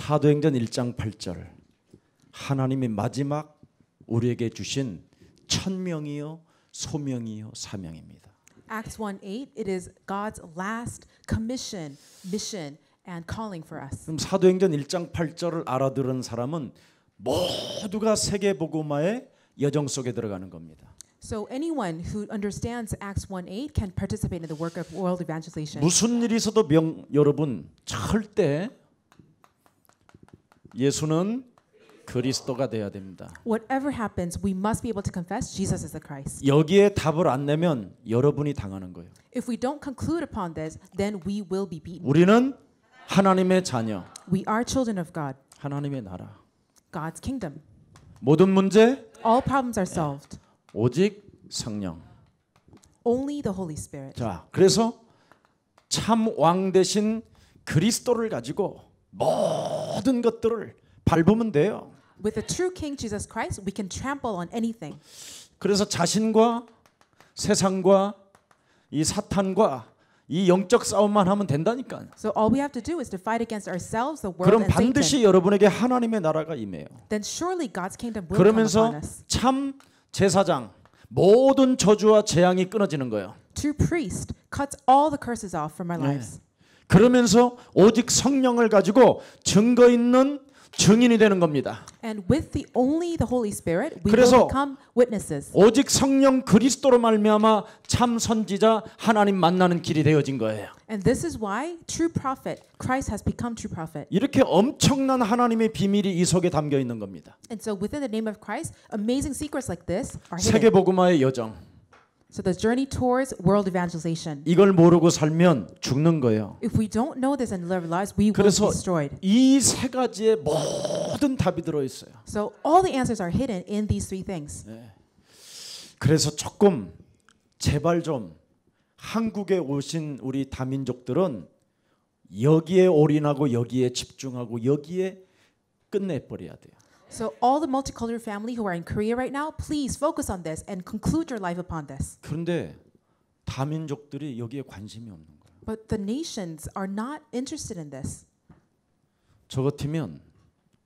사도행전 1장 8절 하나님이 마지막 우리에게 주신 천명이요 소명이요 사명입니다. Acts 1:8 it is God's last commission, mission and calling for us. 그럼 사도행전 1장 8절을 알아들은 사람은 모두가 세계복음화의 여정 속에 들어가는 겁니다. So anyone who understands Acts 1:8 can participate in the work of world evangelization. 무슨 일이 있어도 여러분 절대 예수는 그리스도가 돼야 됩니다. Whatever happens, we must be able to confess Jesus is the Christ. 여기에 답을 안 내면 여러분이 당하는 거예요. If we don't conclude upon this, then we will be beaten. 우리는 하나님의 자녀, We are children of God, 하나님의 나라. God's kingdom. 모든 문제 All problems are solved. 오직 성령. Only the Holy Spirit. 자, 그래서 참 왕 대신 그리스도를 가지고 모든 것들을 밟으면 돼요. With the true King Jesus Christ, we can trample on anything. 그래서 자신과 세상과 이 사탄과 이 영적 싸움만 하면 된다니까. So all we have to do is to fight against ourselves, the world, 그럼 and 반드시 Satan. 여러분에게 하나님의 나라가 임해요. Then surely God's kingdom will come 그러면서 upon us. 참 제사장 모든 저주와 재앙이 끊어지는 거예요. True priest cuts all the curses off from our lives. 그러면서 오직 성령을 가지고 증거 있는 증인이 되는 겁니다. And with only the Holy Spirit, we 그래서 will become witnesses. 오직 성령 그리스도로 말미암아 참 선지자 하나님 만나는 길이 되어진 거예요. And this is why true prophet, Christ has become true prophet. 이렇게 엄청난 하나님의 비밀이 이 속에 담겨 있는 겁니다. And so within the name of Christ, amazing secrets like this are hidden. 세계 복음화의 여정. So the journey towards world evangelization. 이걸 모르고 살면 죽는 거예요. If we don't know this and live our lives, we will be 그래서 destroyed. 이 세 가지의 모든 답이 들어 있어요. So all the answers are hidden in these three things. 그래서 조금 제발 좀 한국에 오신 우리 다민족들은 여기에 올인하고 여기에 집중하고 여기에 끝내버려야 돼요. So all the multicultural family who are in Korea right now, please focus on this and conclude your life upon this. 그런데 다민족들이 여기에 관심이 없는 거예요. But the nations are not interested in this. 저 같으면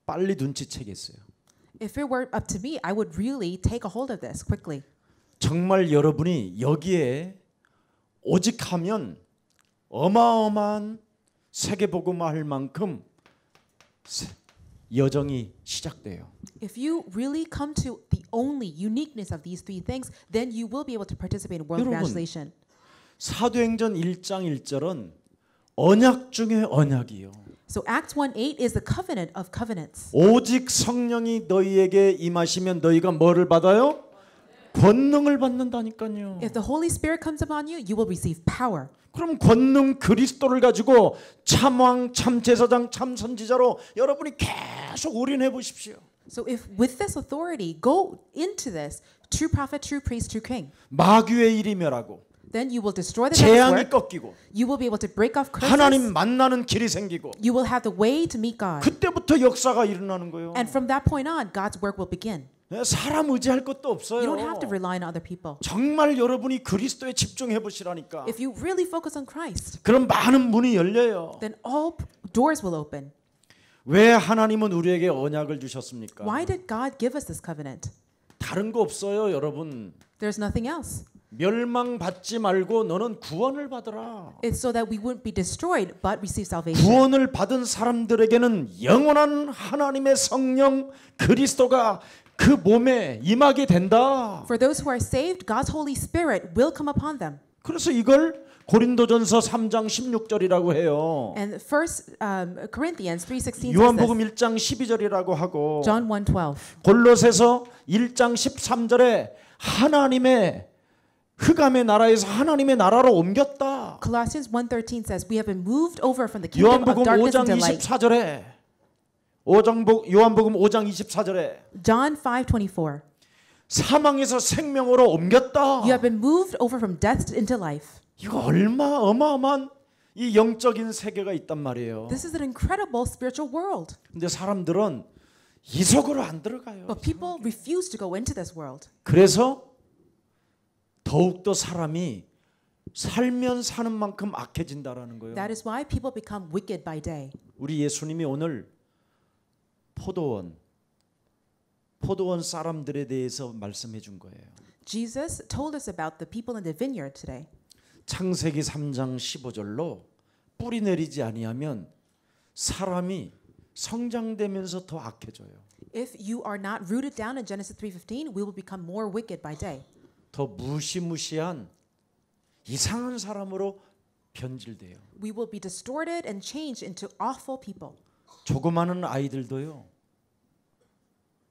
빨리 눈치채겠어요. If it were up to me, I would really take a hold of this quickly. 정말 여러분이 여기에 오직 하면 어마어마한 세계복음화할 만큼 여정이 시작돼요. If you really come to the only uniqueness of these three things, then you will be able to participate in world 여러분, evangelization. 사도행전 1장 1절은 언약 중에 언약이요. So Acts 1:8 is the covenant of covenants. 오직 성령이 너희에게 임하시면 너희가 뭐를 받아요? 권능을 받는다니까요. If the Holy Spirit comes upon you, you will receive power. 그럼 권능 그리스도를 가지고 참왕, 참제사장, 참선지자로 여러분이 계속 올인해 보십시오. So if with this authority, go into this, true prophet, true priest, true king. 마귀의 일이 멸하고 Then you will destroy the devil's 재앙이 work. 꺾이고 You will be able to break off curses. 하나님 만나는 길이 생기고 You will have the way to meet God. 그때부터 역사가 일어나는 거예요. And from that point on, God's work will begin. 사람 의지할 것도 없어요. You don't have to rely on other people. 정말 여러분이 그리스도에 집중해 보시라니까. If you really focus on Christ, 그럼 많은 문이 열려요. then all doors will open. 왜 하나님은 우리에게 언약을 주셨습니까? Why did God give us this covenant? 다른 거 없어요, 여러분. There's nothing else. 멸망받지 말고 너는 구원을 받으라. It's so that we wouldn't be destroyed, but receive salvation. 구원을 받은 사람들에게는 영원한 하나님의 성령 그리스도가 그 몸에 임하게 된다. For those who are saved, God's Holy Spirit will come upon them. 그래서 이걸 고린도전서 3장 16절이라고 해요. And first Corinthians 3:16 says 요한복음 this. 1장 12절이라고 하고 John 1:12. 골로새서 1장 13절에 하나님의 흑암의 나라에서 하나님의 나라로 옮겼다. Colossians 1:13 says we have been moved over from the kingdom of 요한복음 darkness 5장 into light. 24절에 요한복음 5장 24절에 John 5:24. 사망에서 생명으로 옮겼다. You have been moved over from death into life. 이거 얼마 어마어마한 이 영적인 세계가 있단 말이에요. This is an incredible spiritual world. 근데 사람들은 이 속으로 안 들어가요. But people refuse to go into this world. 그래서 더욱더 사람이 살면 사는 만큼 악해진다라는 거예요. That is why people become wicked by day. 우리 예수님이 오늘 포도원 사람들에 대해서 말씀해 준 거예요. Jesus told us about the people in the vineyard today. 창세기 3장 15절로 뿌리 내리지 아니하면 사람이 성장되면서 더 악해져요. If you are not rooted down in Genesis 3:15, we will become more wicked by day. 더 무시무시한 이상한 사람으로 변질돼요. We will be distorted and changed into awful people. 조그마한 아이들도요.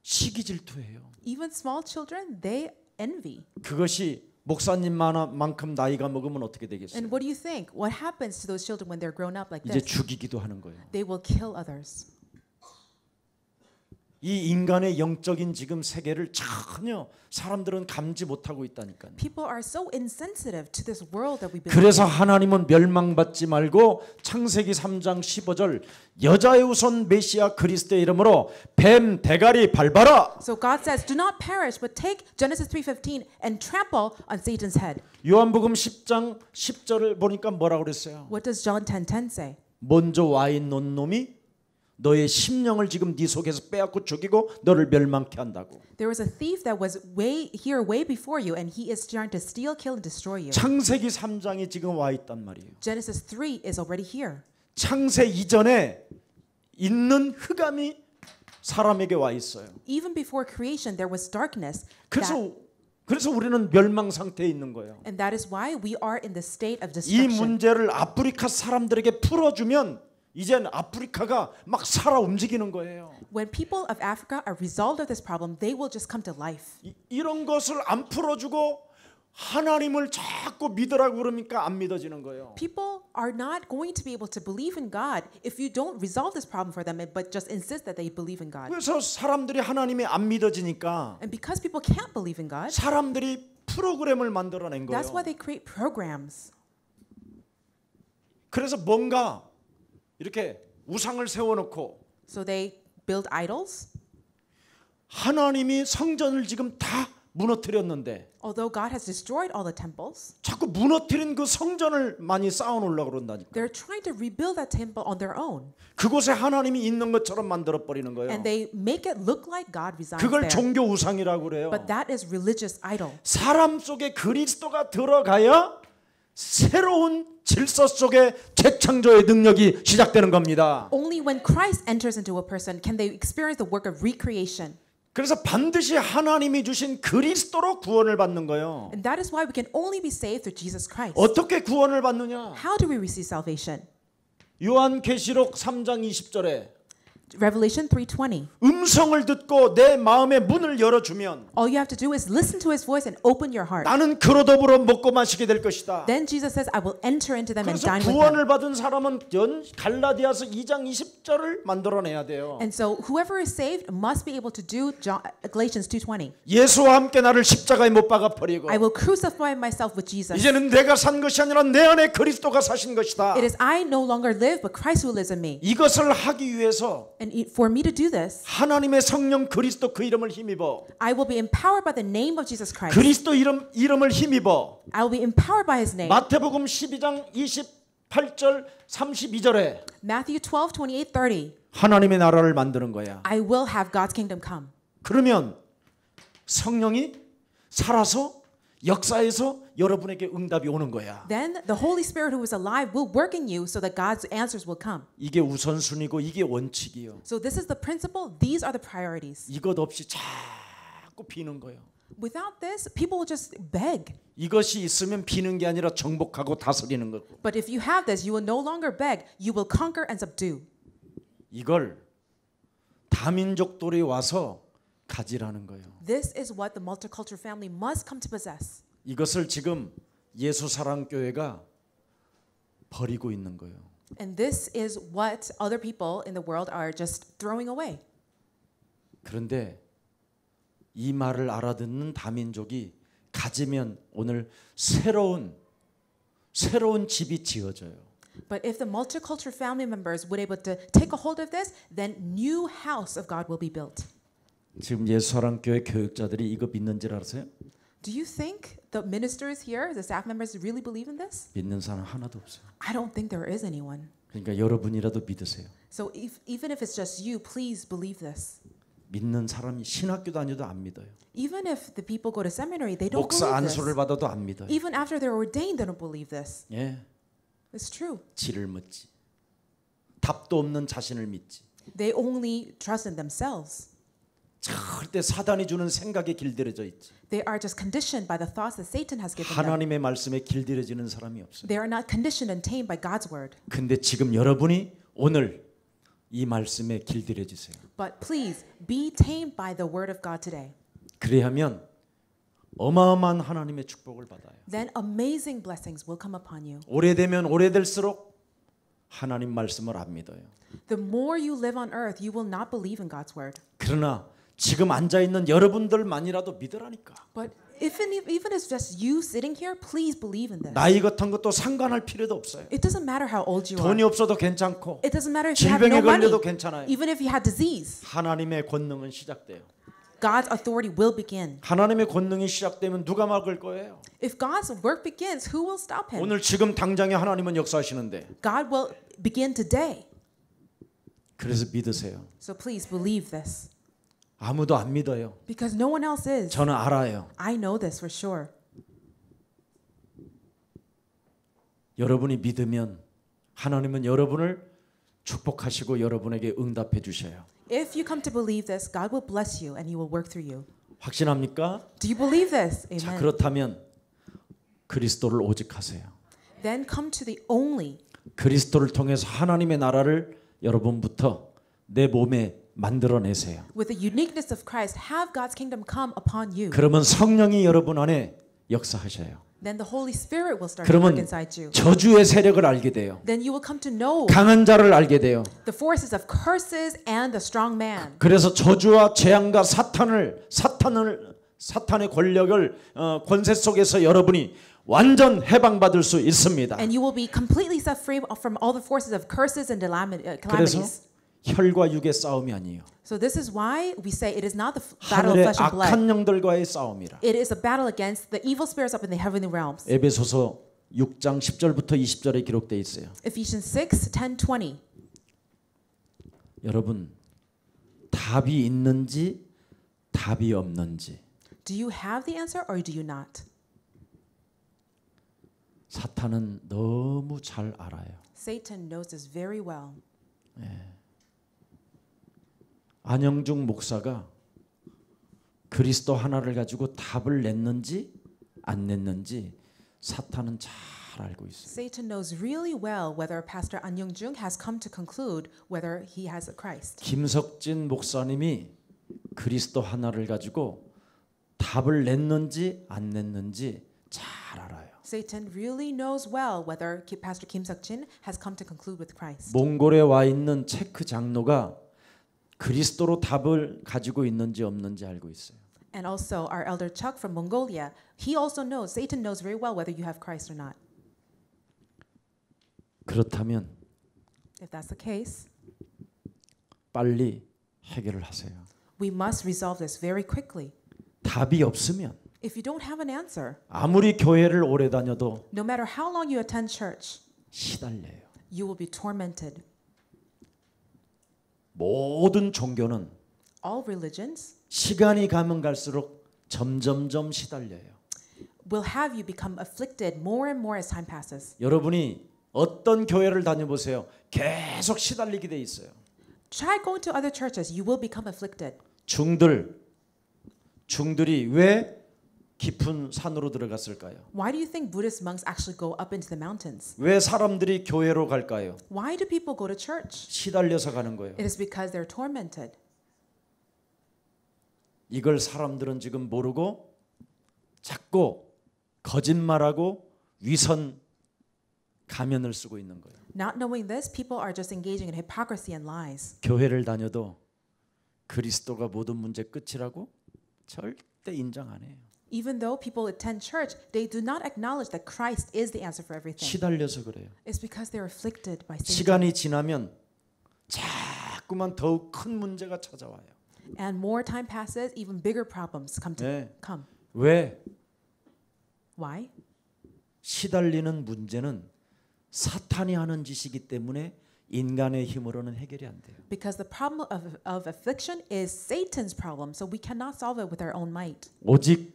시기 질투해요. Even small children, they envy. 그것이 목사님만큼 나이가 먹으면 어떻게 되겠어요? And what do you think? What happens to those children when they're grown up like 이제 this? 죽이기도 하는 거예요. They will kill others. 이 인간의 영적인 지금 세계를 전혀 사람들은 감지 못하고 있다니까요. People are so insensitive to this world that we live in. 그래서 하나님은 멸망받지 말고 창세기 3장 15절 여자의 우선 메시아 그리스도의 이름으로 뱀 대가리 밟아라. So God says, "Do not perish, but take Genesis 3:15 and trample on Satan's head." 요한복음 10장 10절을 보니까 뭐라고 그랬어요? What does John 10:10 say? 먼저 와인 놓은 놈이 너의 심령을 지금 네 속에서 빼앗고 죽이고 너를 멸망케 한다고. There was a thief that was way before you, and he is trying to steal, kill, and destroy you. 창세기 3장이 지금 와 있단 말이에요. Genesis 3 is already here. 창세 이전에 있는 흑암이 사람에게 와 있어요. Even before creation, there was darkness. 그래서 우리는 멸망 상태에 있는 거예요. And that is why we are in the state of 이 destruction. 문제를 아프리카 사람들에게 풀어주면 이젠 아프리카가 막 살아 움직이는 거예요. When people of Africa are resolved of this problem, they will just come to life. 이런 것을 안 풀어주고 하나님을 자꾸 믿으라고 그러니까 안 믿어지는 거예요. People are not going to be able to believe in God if you don't resolve this problem for them, but just insist that they believe in God. 그래서 사람들이 하나님이 안 믿어지니까 And because people can't believe in God, 사람들이 프로그램을 만들어낸 거예요. that's why they create programs. 그래서 뭔가 이렇게 우상을 세워놓고 So they build idols. 하나님이 성전을 지금 다 무너뜨렸는데 Although God has destroyed all the temples, 자꾸 무너뜨린 그 성전을 많이 쌓아놓으려고 그런다니까. they're trying to rebuild that temple on their own. 그곳에 하나님이 있는 것처럼 만들어 버리는 거예요. And they make it look like God resides 그걸 there. 종교 우상이라고 그래요. But that is religious idol. 사람 속에 그리스도가 들어가야 새로운 질서 속에 재창조의 능력이 시작되는 겁니다. Only when Christ enters into a person can they experience the work of recreation. 그래서 반드시 하나님이 주신 그리스도로 구원을 받는 거예요. And that is why we can only be saved through Jesus Christ. 어떻게 구원을 받느냐? How do we receive salvation? 요한계시록 3장 20절에 Revelation 3:20. 음성을 듣고 내 마음의 문을 열어주면 All you have to do is listen to his voice and open your heart. 나는 그로 더불어 먹고 마시게 될 것이다. Then Jesus says, I will enter into them and 그래서 dine with them. 구원을 받은 사람은 갈라디아서 2장 20절을 만들어내야 돼요. And so whoever is saved must be able to do Galatians 2:20. 예수와 함께 나를 십자가에 못 박아 버리고 I will crucify myself with Jesus. 이제는 내가 산 것이 아니라 내 안에 그리스도가 사신 것이다. It is I no longer live, but Christ who lives in me. 이것을 하기 위해서 And for me to do this, 하나님의 성령 그리스도 그 이름을 힘입어. I will be empowered by the name of Jesus Christ. 그리스도 이름을 힘입어. I will be empowered by his name. 마태복음 12장 28절 32절에 Matthew 12:28-30. 하나님의 나라를 만드는 거야. I will have God's kingdom come. 그러면 성령이 살아서 역사에서 여러분에게 응답이 오는 거야. Then the Holy Spirit who is alive will work in you so that God's answers will come. 이게 우선순위고 이게 원칙이요. So this is the principle, these are the priorities. 이것 없이 자꾸 비는 거예요. Without this, people will just beg. 이것이 있으면 비는 게 아니라 정복하고 다스리는 거고. But if you have this, you will no longer beg, you will conquer and subdue. 이걸 다민족들이 와서 가지라는 거예요. This is what the multicultural family must come to possess. 이것을 지금 예수사랑교회가 버리고 있는 거예요. And this is what other people in the world are just throwing away. 그런데 이 말을 알아듣는 다민족이 가지면 오늘 새로운 집이 지어져요. But if the multicultural family members would able to take a hold of this, then new house of God will be built. 지금 예수사랑교회 교육자들이 이거 믿는 줄 알았어요? Do you think The ministers here, the staff members really believe in this? 믿는 사람 하나도 없어요. I don't think there is anyone. 그러니까 여러분이라도 믿으세요. So even if it's just you, please believe this. 믿는 사람이 신학교 다녀도 안 믿어요. Even if the people go to seminary, they don't 목사 believe this. 안수를 받아도 안 믿어요. Even after they're ordained, they don't believe this. 예, It's true. 지를 묻지. 답도 없는 자신을 믿지. They only trust in themselves. 절대 사단이 주는 생각에 길들여져 있지. They are just conditioned by the thoughts that Satan has given them. 하나님의 말씀에 길들여지는 사람이 없어요. They are not conditioned and tamed by God's word. 근데 지금 여러분이 오늘 이 말씀에 길들여지세요. But please be tamed by the word of God today. 그래야면 어마어마한 하나님의 축복을 받아요. Then amazing blessings will come upon you. 오래되면 오래될수록 하나님 말씀을 안 믿어요. The more you live on earth, you will not believe in God's word. 그러나 지금 앉아 있는 여러분들만이라도 믿으라니까. But even if it's just you sitting here, please believe in this. 나이 같은 것도 상관할 필요도 없어요. It doesn't matter how old you are. 돈이 없어도 괜찮고 It doesn't matter if you have 질병에 no money. 걸려도 괜찮아요. Even if you had disease, 하나님의 권능은 시작돼요. God's authority will begin. 하나님의 권능이 시작되면 누가 막을 거예요? If God's work begins, who will stop him? 오늘 지금 당장에 하나님은 역사하시는데. God will begin today. 그래서 믿으세요. So please believe this. 아무도 안 믿어요. Because no one else is. 저는 알아요. I know this for sure. 여러분이 믿으면 하나님은 여러분을 축복하시고 여러분에게 응답해 주셔요. If you come to believe this, God will bless you and He will work through you. 확신합니까? Do you believe this? 자, Amen. 그렇다면 그리스도를 오직 하세요. Then come to the only. 그리스도를 통해서 하나님의 나라를 여러분부터 내 몸에 만들어내세요. With the uniqueness of Christ, have God's kingdom come upon you. 그러면 성령이 여러분 안에 역사하셔요. Then the Holy Spirit will start to work 그러면 inside you. 저주의 세력을 알게 돼요. Then you will come to know 강한 자를 알게 돼요. the forces of curses and the strong man. 그래서 저주와 재앙과 사탄의 권력을 권세 속에서 여러분이 완전 해방받을 수 있습니다. And you will be completely set free from all the forces of curses and 그래서 calamities. 혈과 육의 싸움이 아니에요. So this is why we say it is not the battle of 하늘의 flesh and blood. 악한 영들과의 싸움이라. It is a battle against the evil spirits up in the heavenly realms. 에베소서 6장 10절부터 20절에 기록되어 있어요. Ephesians 6:10-20. 여러분 답이 있는지 답이 없는지 Do you have the answer or do you not? 사탄은 너무 잘 알아요. Satan knows this very well. 안영중 목사가 그리스도 하나를 가지고 답을 냈는지 안 냈는지 사탄은 잘 알고 있어요. Satan knows really well whether Pastor An Young-jung has come to conclude whether he has a Christ. 김석진 목사님이 그리스도 하나를 가지고 답을 냈는지 안 냈는지 잘 알아요. Satan really knows well whether Pastor Kim Seok-jin has come to conclude with Christ. 몽골에 와 있는 체크 장로가 그리스도로 답을 가지고 있는지 없는지 알고 있어요. And also our elder Chuck from Mongolia, he also knows, Satan knows very well whether you have Christ or not. 그렇다면 If that's the case, 빨리 해결을 하세요. we must resolve this very quickly. 답이 없으면 If you don't have an answer, 아무리 교회를 오래 다녀도 no matter how long you attend church, 시달려요. you will be tormented. 모든 종교는 All religions 시간이 가면 갈수록 점점점 시달려요. will have you become afflicted more and more as time passes. 여러분이 어떤 교회를 다녀보세요. 계속 시달리게 돼 있어요. Try going to other churches, you will become afflicted. 중들이 왜 깊은 산으로 들어갔을까요? Why do you think Buddhist monks actually go up into the mountains? 왜 사람들이 교회로 갈까요? Why do people go to church? 시달려서 가는 거예요. It is because they're tormented. 이걸 사람들은 지금 모르고 자꾸 거짓말하고 위선 가면을 쓰고 있는 거예요. Not knowing this, people are just engaging in hypocrisy and lies. 교회를 다녀도 그리스도가 모든 문제 끝이라고 절대 인정 안 해요. Even though people attend church, they do not acknowledge that Christ is the answer for everything. 시달려서 그래요. It's because they're afflicted by Satan. 시간이 지나면 자꾸만 더욱 큰 문제가 찾아와요. And more time passes, even bigger problems come. 네. come. 왜? Why? 시달리는 문제는 사탄이 하는 짓이기 때문에 인간의 힘으로는 해결이 안 돼요. Because the problem of affliction is Satan's problem, so we cannot solve it with our own might. 오직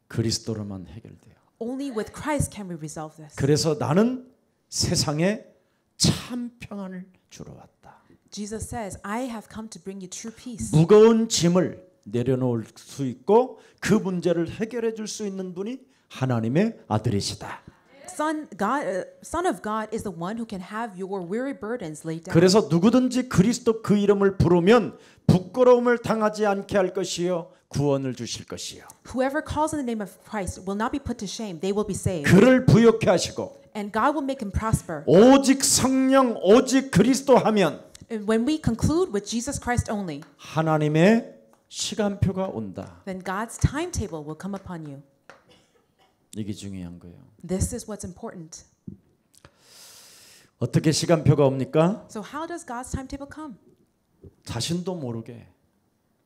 그리스도로만 해결돼요. Only with Christ can we resolve this. 그래서 나는 세상에 참 평안을 주러 왔다. Jesus says, I have come to bring you true peace. 무거운 짐을 내려놓을 수 있고 그 문제를 해결해 줄 수 있는 분이 하나님의 아들이시다. Son of God is the one who can have your weary burdens laid down. 그래서 누구든지 그리스도 그 이름을 부르면 부끄러움을 당하지 않게 할 것이요 구원을 주실 것이요. Whoever calls on the name of Christ will not be put to shame. They will be saved. 그를 부욕해 하시고 And God will make him prosper. 오직 성령 오직 그리스도 하면 And when we conclude with Jesus Christ only, 하나님의 시간표가 온다. then God's timetable will come upon you. 이게 중요한 거예요. This is what's important. 어떻게 시간표가 옵니까? So how does God's timetable come? 자신도 모르게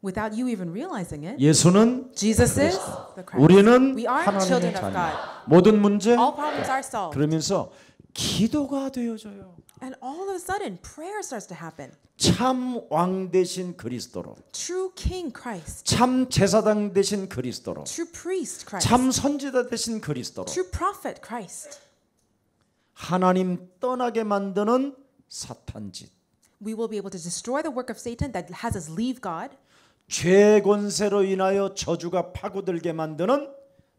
Without you even realizing it, 예수는 Jesus is the Christ. 우리는 We are 하나님의 children of 자녀. God. 모든 문제 All problems are solved. 그러면서 기도가 되어져요. And all of a sudden, prayer starts to happen. 참 왕 되신 그리스도로, True King Christ. 참 제사장 되신 그리스도로, True Priest Christ. 참 선지자 되신 그리스도로 True Prophet Christ. 하나님 떠나게 만드는 사탄짓, We will be able to destroy the work of Satan that has us leave God. 죄 권세로 인하여 저주가 파고들게 만드는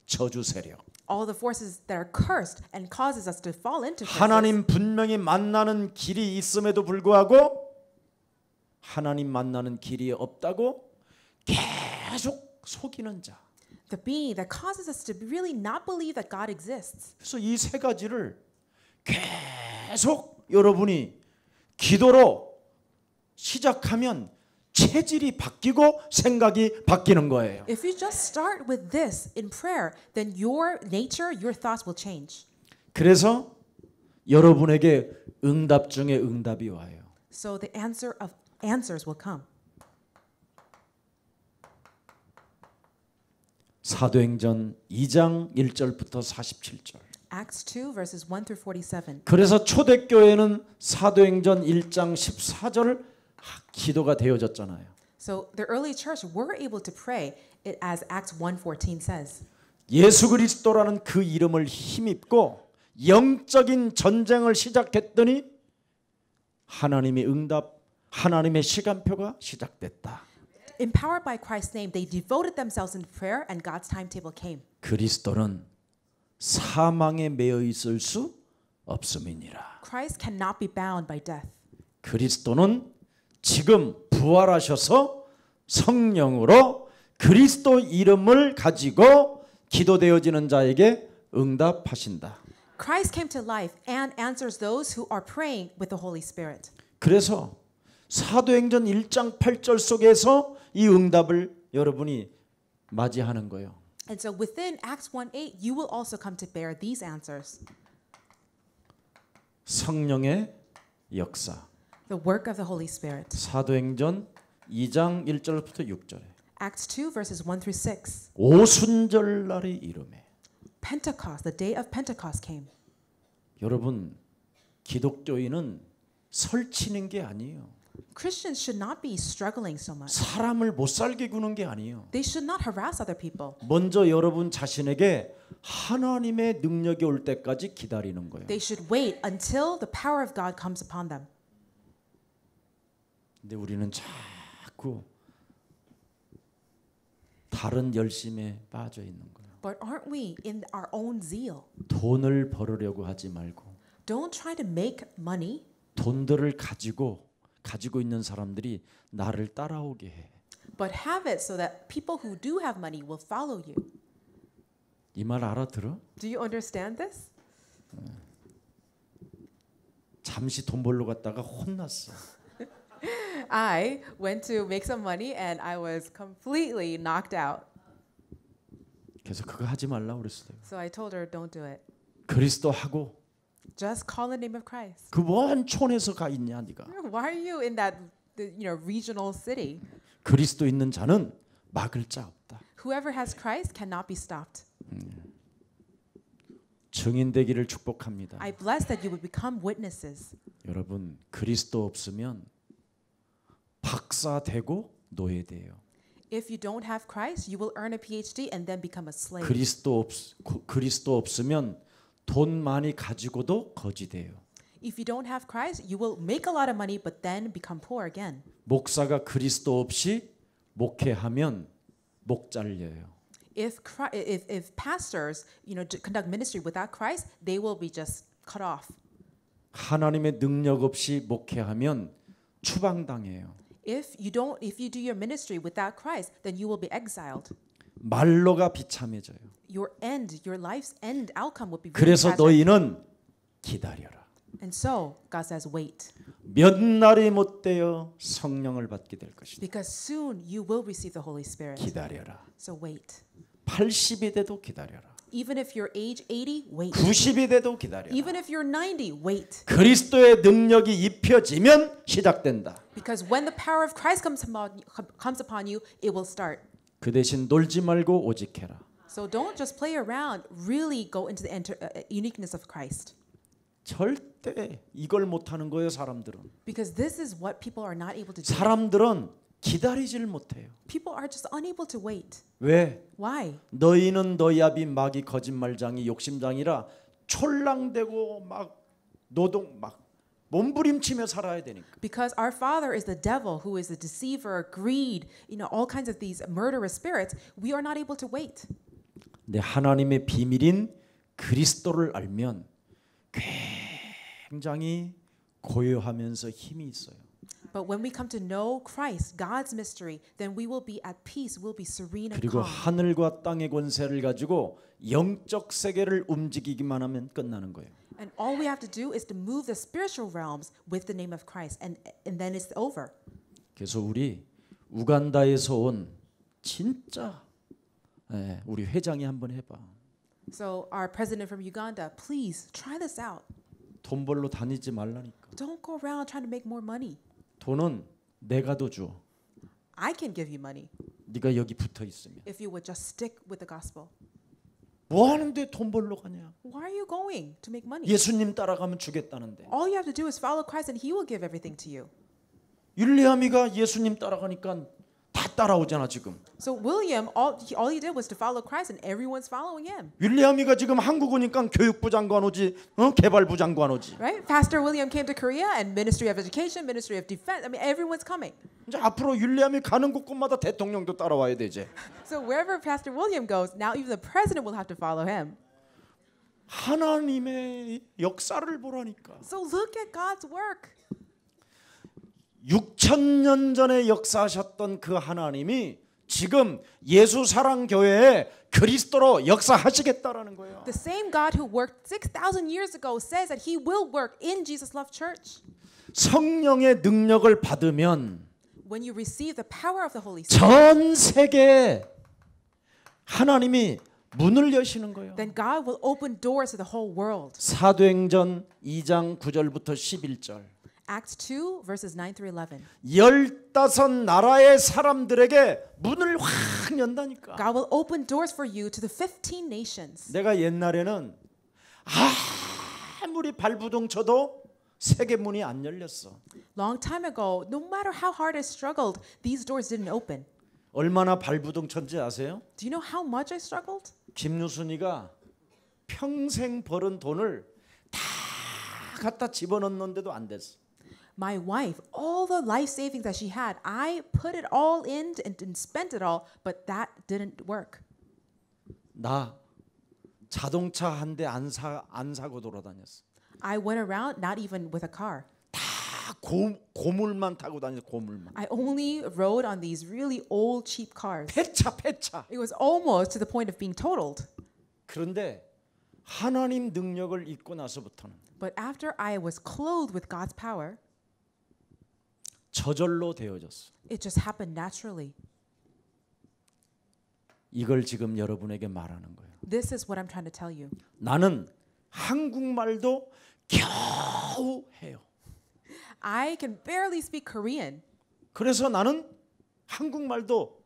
저주 세력. All the forces that are cursed and causes us to fall into curses. 하나님 분명히 만나는 길이 있음에도 불구하고 하나님 만나는 길이 없다고 계속 속이는 자. The being that causes us to really not believe that God exists. 그래서 이 세 가지를 계속 여러분이 기도로 시작하면 체질이 바뀌고 생각이 바뀌는 거예요. If you just start with this in prayer, then your nature, your thoughts will change. 그래서 여러분에게 응답 중에 응답이 와요. So the answer of answers will come. 사도행전 2장 1절부터 47절. Acts 2 verses 1 through 47. 그래서 초대교회는 사도행전 1장 14절 기도가 되어졌잖아요. So the early church were able to pray it as Acts 1:14 says. 예수 그리스도라는 그 이름을 힘입고 영적인 전쟁을 시작했더니 하나님의 응답, 하나님의 시간표가 시작됐다. Empowered by Christ's name, they devoted themselves in prayer and God's timetable came. 그리스도는 사망에 매여 있을 수 없음이니라. Christ cannot be bound by death. 그리스도는 지금 부활하셔서 성령으로 그리스도 이름을 가지고 기도되어지는 자에게 응답하신다. Christ came to life and answers those who are praying with the Holy Spirit. 그래서 사도행전 1장 8절 속에서 이 응답을 여러분이 맞이하는 거예요. And so within Acts 1:8, you will also come to bear these answers. 성령의 역사. The work of the Holy Spirit. 사도행전 2장 1절부터 6절에 Acts 2 verses 1 through 6. 오순절 날이 이름에 Pentecost, the day of Pentecost came. 여러분 기독교인은 설치는 게 아니에요. Christians should not be struggling so much. 사람을 못 살게 구는 게 아니에요. They should not harass other people. 먼저 여러분 자신에게 하나님의 능력이 올 때까지 기다리는 거예요. They should wait until the power of God comes upon them. 근데 우리는 자꾸 다른 열심에 빠져 있는 거예요. But aren't we in our own zeal? 돈을 벌으려고 하지 말고 Don't try to make money. 돈들을 가지고 있는 사람들이 나를 따라오게 해. But have it so that people who do have money will follow you. 이 말 알아들어? Do you understand this? 잠시 돈 벌러 갔다가 혼났어. I went to make some money and I was completely knocked out. 그래서 그거 하지 말라고 그랬어요. So I told her, don't do it. 그리스도 하고 Just call the name of Christ. 그 먼 촌에서 가 있냐 네가. Why are you in that regional city? 그리스도 있는 자는 막을 자 없다. Whoever has Christ cannot be stopped. 증인되기를 축복합니다. I bless that you would become witnesses. 여러분 그리스도 없으면 박사 되고 노예돼요. If you don't have Christ, you will earn a PhD and then become a slave. 그리스도 없으면 돈 많이 가지고도 거지 돼요. If you don't have Christ, you will make a lot of money but then become poor again. 목사가 그리스도 없이 목회하면 목 잘려요. If pastors, conduct ministry without Christ, they will be just cut off. 하나님의 능력 없이 목회하면 추방당해요. If you do your ministry without Christ, then you will be exiled. 말로가 비참해져요. Your life's end outcome will be very 그래서 tragic. 너희는 기다려라. And so God says, wait, 몇 날이 못 되어 성령을 받게 될 것이다. because soon you will receive the Holy Spirit. 기다려라. So wait. 80이 돼도 기다려라. Even if you're age 80, wait. 90이 돼도 기다려라. Even if you're 90, wait. 그리스도의 능력이 입혀지면 시작된다. Because when the power of Christ comes upon you, it will start. 그 대신 놀지 말고 오직 해라. So don't just play around. Really go into the uniqueness of Christ. 절대 이걸 못하는 거예요, 사람들은. Because this is what people are not able to do. 사람들은 기다리질 못해요. People are just unable to wait. 왜? Why? 너희는 너희 아비 마귀 거짓말장이 욕심장이라 촐랑대고 막 노동 막 몸부림치며 살아야 되니까. Because our father is the devil, who is the deceiver, greed, all kinds of these murderous spirits. We are not able to wait. 근데 하나님의 비밀인 그리스도를 알면 굉장히 고요하면서 힘이 있어요. But when we come to know Christ, God's mystery, then we will be at peace. We'll be serene and 그리고 calm. 하늘과 땅의 권세를 가지고 영적 세계를 움직이기만 하면 끝나는 거예요. And all we have to do is to move the spiritual realms with the name of Christ, and then it's over. 그래서 우리 우간다에서 온 진짜 우리 회장이 한번 해봐. So our president from Uganda, please try this out. 돈 벌러 다니지 말라니까. Don't go around trying to make more money. 돈은 내가 더 줘. I can give you money 네가 여기 붙어 있으면. if you would just stick with the gospel. 뭐 하는데 돈 벌러 가냐? Why are you going to make money? 예수님 따라가면 주겠다는데. All you have to do is follow Christ and He will give everything to you. 율리아미가 예수님 따라가니까 다 따라오잖아 지금. So William, all he did was to follow Christ, and everyone's following him. 율리아미가 지금 한국 오니까 교육부 장관 오지, 개발부 장관 오지. Right? Pastor William came to Korea, and Ministry of Education, Ministry of Defense. I mean, everyone's coming. 이제 앞으로 율리아미 가는 곳곳마다 대통령도 따라와야 되지. So wherever Pastor William goes, now even the president will have to follow him. 하나님의 역사를 보라니까. So look at God's work. 6,000년 전에 역사하셨던 그 하나님이 지금 예수 사랑 교회에 그리스도로 역사하시겠다라는 거예요. The same God who worked 6,000 years ago says that He will work in Jesus Love Church. 성령의 능력을 받으면 When you receive the power of the Holy Spirit, 전 세계에 하나님이 문을 여시는 거예요. then God will open doors to the whole world. 사도행전 2장 9절부터 11절. Acts 2 verses 9 through 11. 15나라의 사람들에게 문을 확 연다니까. God will open doors for you to the 15 nations. 내가 옛날에는 아무리 발부동 쳐도 세계 문이 안 열렸어. Long time ago, no matter how hard I struggled, these doors didn't open. 얼마나 발부동 쳤지 아세요? Do you know how much I struggled? 김유순이가 평생 벌은 돈을 다 갖다 집어넣는데도 안 됐어. My wife, all the life savings that she had, I put it all in and spent it all, but that didn't work. 나 자동차 한 대 안 사고 돌아다녔어. I went around not even with a car. 다 고물만 타고 다녔어. 고물만. I only rode on these really old cheap cars. 폐차. It was almost to the point of being totaled. 그런데 하나님 능력을 잊고 나서부터는 But after I was clothed with God's power, 저절로 되어졌어. it just happened naturally. 이걸 지금 여러분에게 말하는 거예요. This is what I'm trying to tell you. 나는 한국말도 겨우 해요. I can barely speak Korean. 그래서 나는 한국말도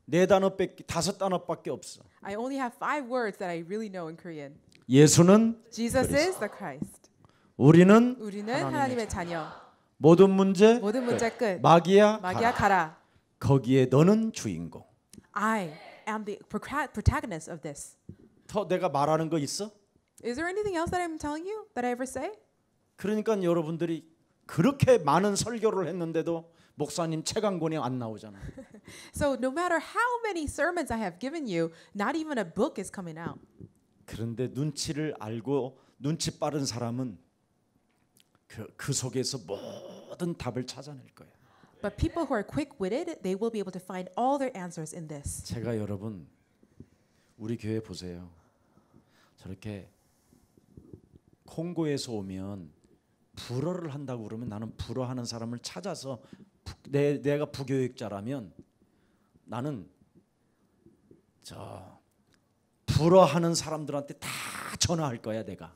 4단어밖에 5단어밖에 없어. I only have 5 words that I really know in Korean. 예수는 Jesus 그리스도. is the Christ. 우리는 우리는 하나님의 하나님의 자녀. 모든 문제 모든 문제 끝. 마귀야 마귀야 가라. 가라. 거기에 너는 주인공. I am the protagonist of this. 더 내가 말하는 거 있어? Is there anything else that I'm telling you that I ever say? 그러니까 여러분들이 그렇게 많은 설교를 했는데도 목사님 책 한 권이 안 나오잖아요. So no matter how many sermons I have given you, not even a book is coming out. 그런데 눈치를 알고 눈치 빠른 사람은 그 속에서 모든 답을 찾아낼 거예요. But people who are quick-witted, they will be able to find all their answers in this. 제가 여러분 우리 교회 보세요. 저렇게 콩고에서 오면 불어를 한다고 그러면 나는 불어하는 사람을 찾아서 내가 부교육자라면 나는 저 불어하는 사람들한테 다 전화할 거야 내가.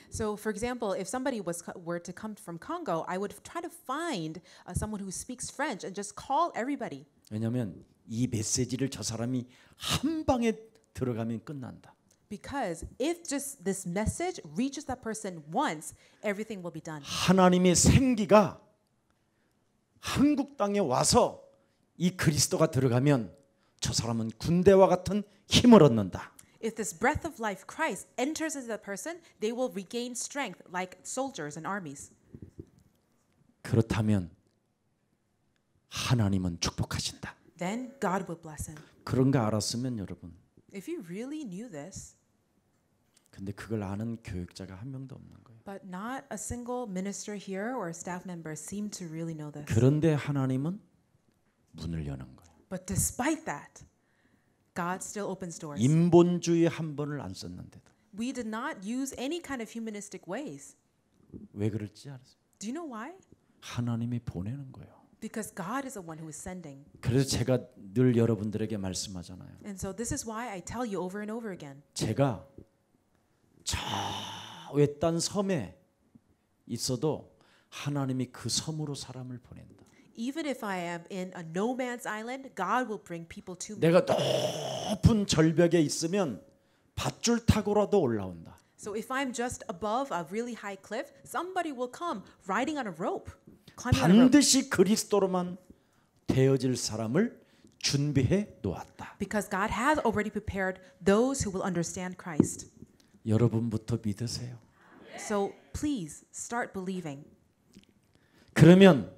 So, for example, if somebody were to come from Congo, I would try to find someone who speaks French and just call everybody. 왜냐하면 이 메시지를 저 사람이 한 방에 들어가면 끝난다. Because if just this message reaches that person once, everything will be done. 하나님의 생기가 한국 땅에 와서 이 그리스도가 들어가면 저 사람은 군대와 같은 힘을 얻는다. If this breath of life, Christ, enters into that person, they will regain strength like soldiers and armies. 그렇다면 하나님은 축복하신다. Then God will bless him. 그런 거 알았으면 여러분. If you really knew this, 근데 그걸 아는 교육자가 한 명도 없는 거예요. but not a single minister here or staff member seem to really know this. 그런데 하나님은 문을 여는 거예요. But despite that, God still opens doors. 인본주의 한 번을 안 썼는데도. We did not use any kind of humanistic ways. 왜 그럴지 알았어요. Do you know why? 하나님이 보내는 거예요. Because God is the one who is sending. 그래서 제가 늘 여러분들에게 말씀하잖아요. And so this is why I tell you over and over again. 제가 저 외딴 섬에 있어도 하나님이 그 섬으로 사람을 보낸다. Even if I am in a no man's island, God will bring people to me. 내가 높은 절벽에 있으면 밧줄 타고라도 올라온다. So if I'm just above a really high cliff, somebody will come riding on a rope, climbing on a rope. 반드시 그리스도로만 되어질 사람을 준비해 놓았다. Because God has already prepared those who will understand Christ. 여러분부터 믿으세요. So please start believing. 그러면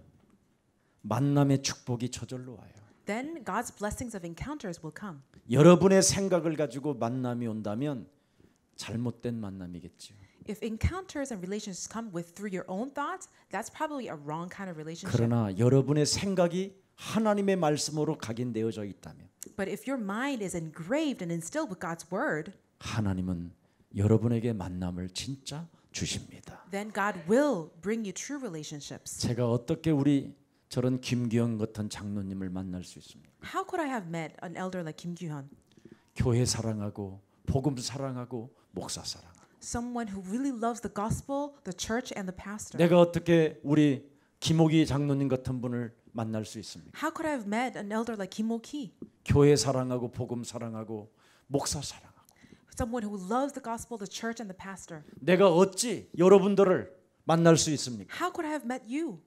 만남의 축복이 저절로 와요. Then God's blessings of encounters will come. 여러분의 생각을 가지고 만남이 온다면 잘못된 만남이겠죠. If encounters and relationships come through your own thoughts, that's probably a wrong kind of relationship. 그러나 여러분의 생각이 하나님의 말씀으로 각인되어져 있다면 But if your mind is engraved and instilled with God's word, 하나님은 여러분에게 만남을 진짜 주십니다. then God will bring you true relationships. 제가 어떻게 우리 저런 김규영 같은 장로님을 만날 수 있습니까? How could I have met an elder like Kim Gyuhyun? 교회 사랑하고 복음 사랑하고 목사 사랑하고 Someone who really loves the gospel, the church, and the pastor. 내가 어떻게 우리 김옥희 장로님 같은 분을 만날 수 있습니까? How could I have met an elder like Kim Mo-ki? 교회 사랑하고 복음 사랑하고 목사 사랑하고 Someone who loves the gospel, the church, and the pastor. 내가 어찌 여러분들을 만날 수 있습니까? How could I have met you?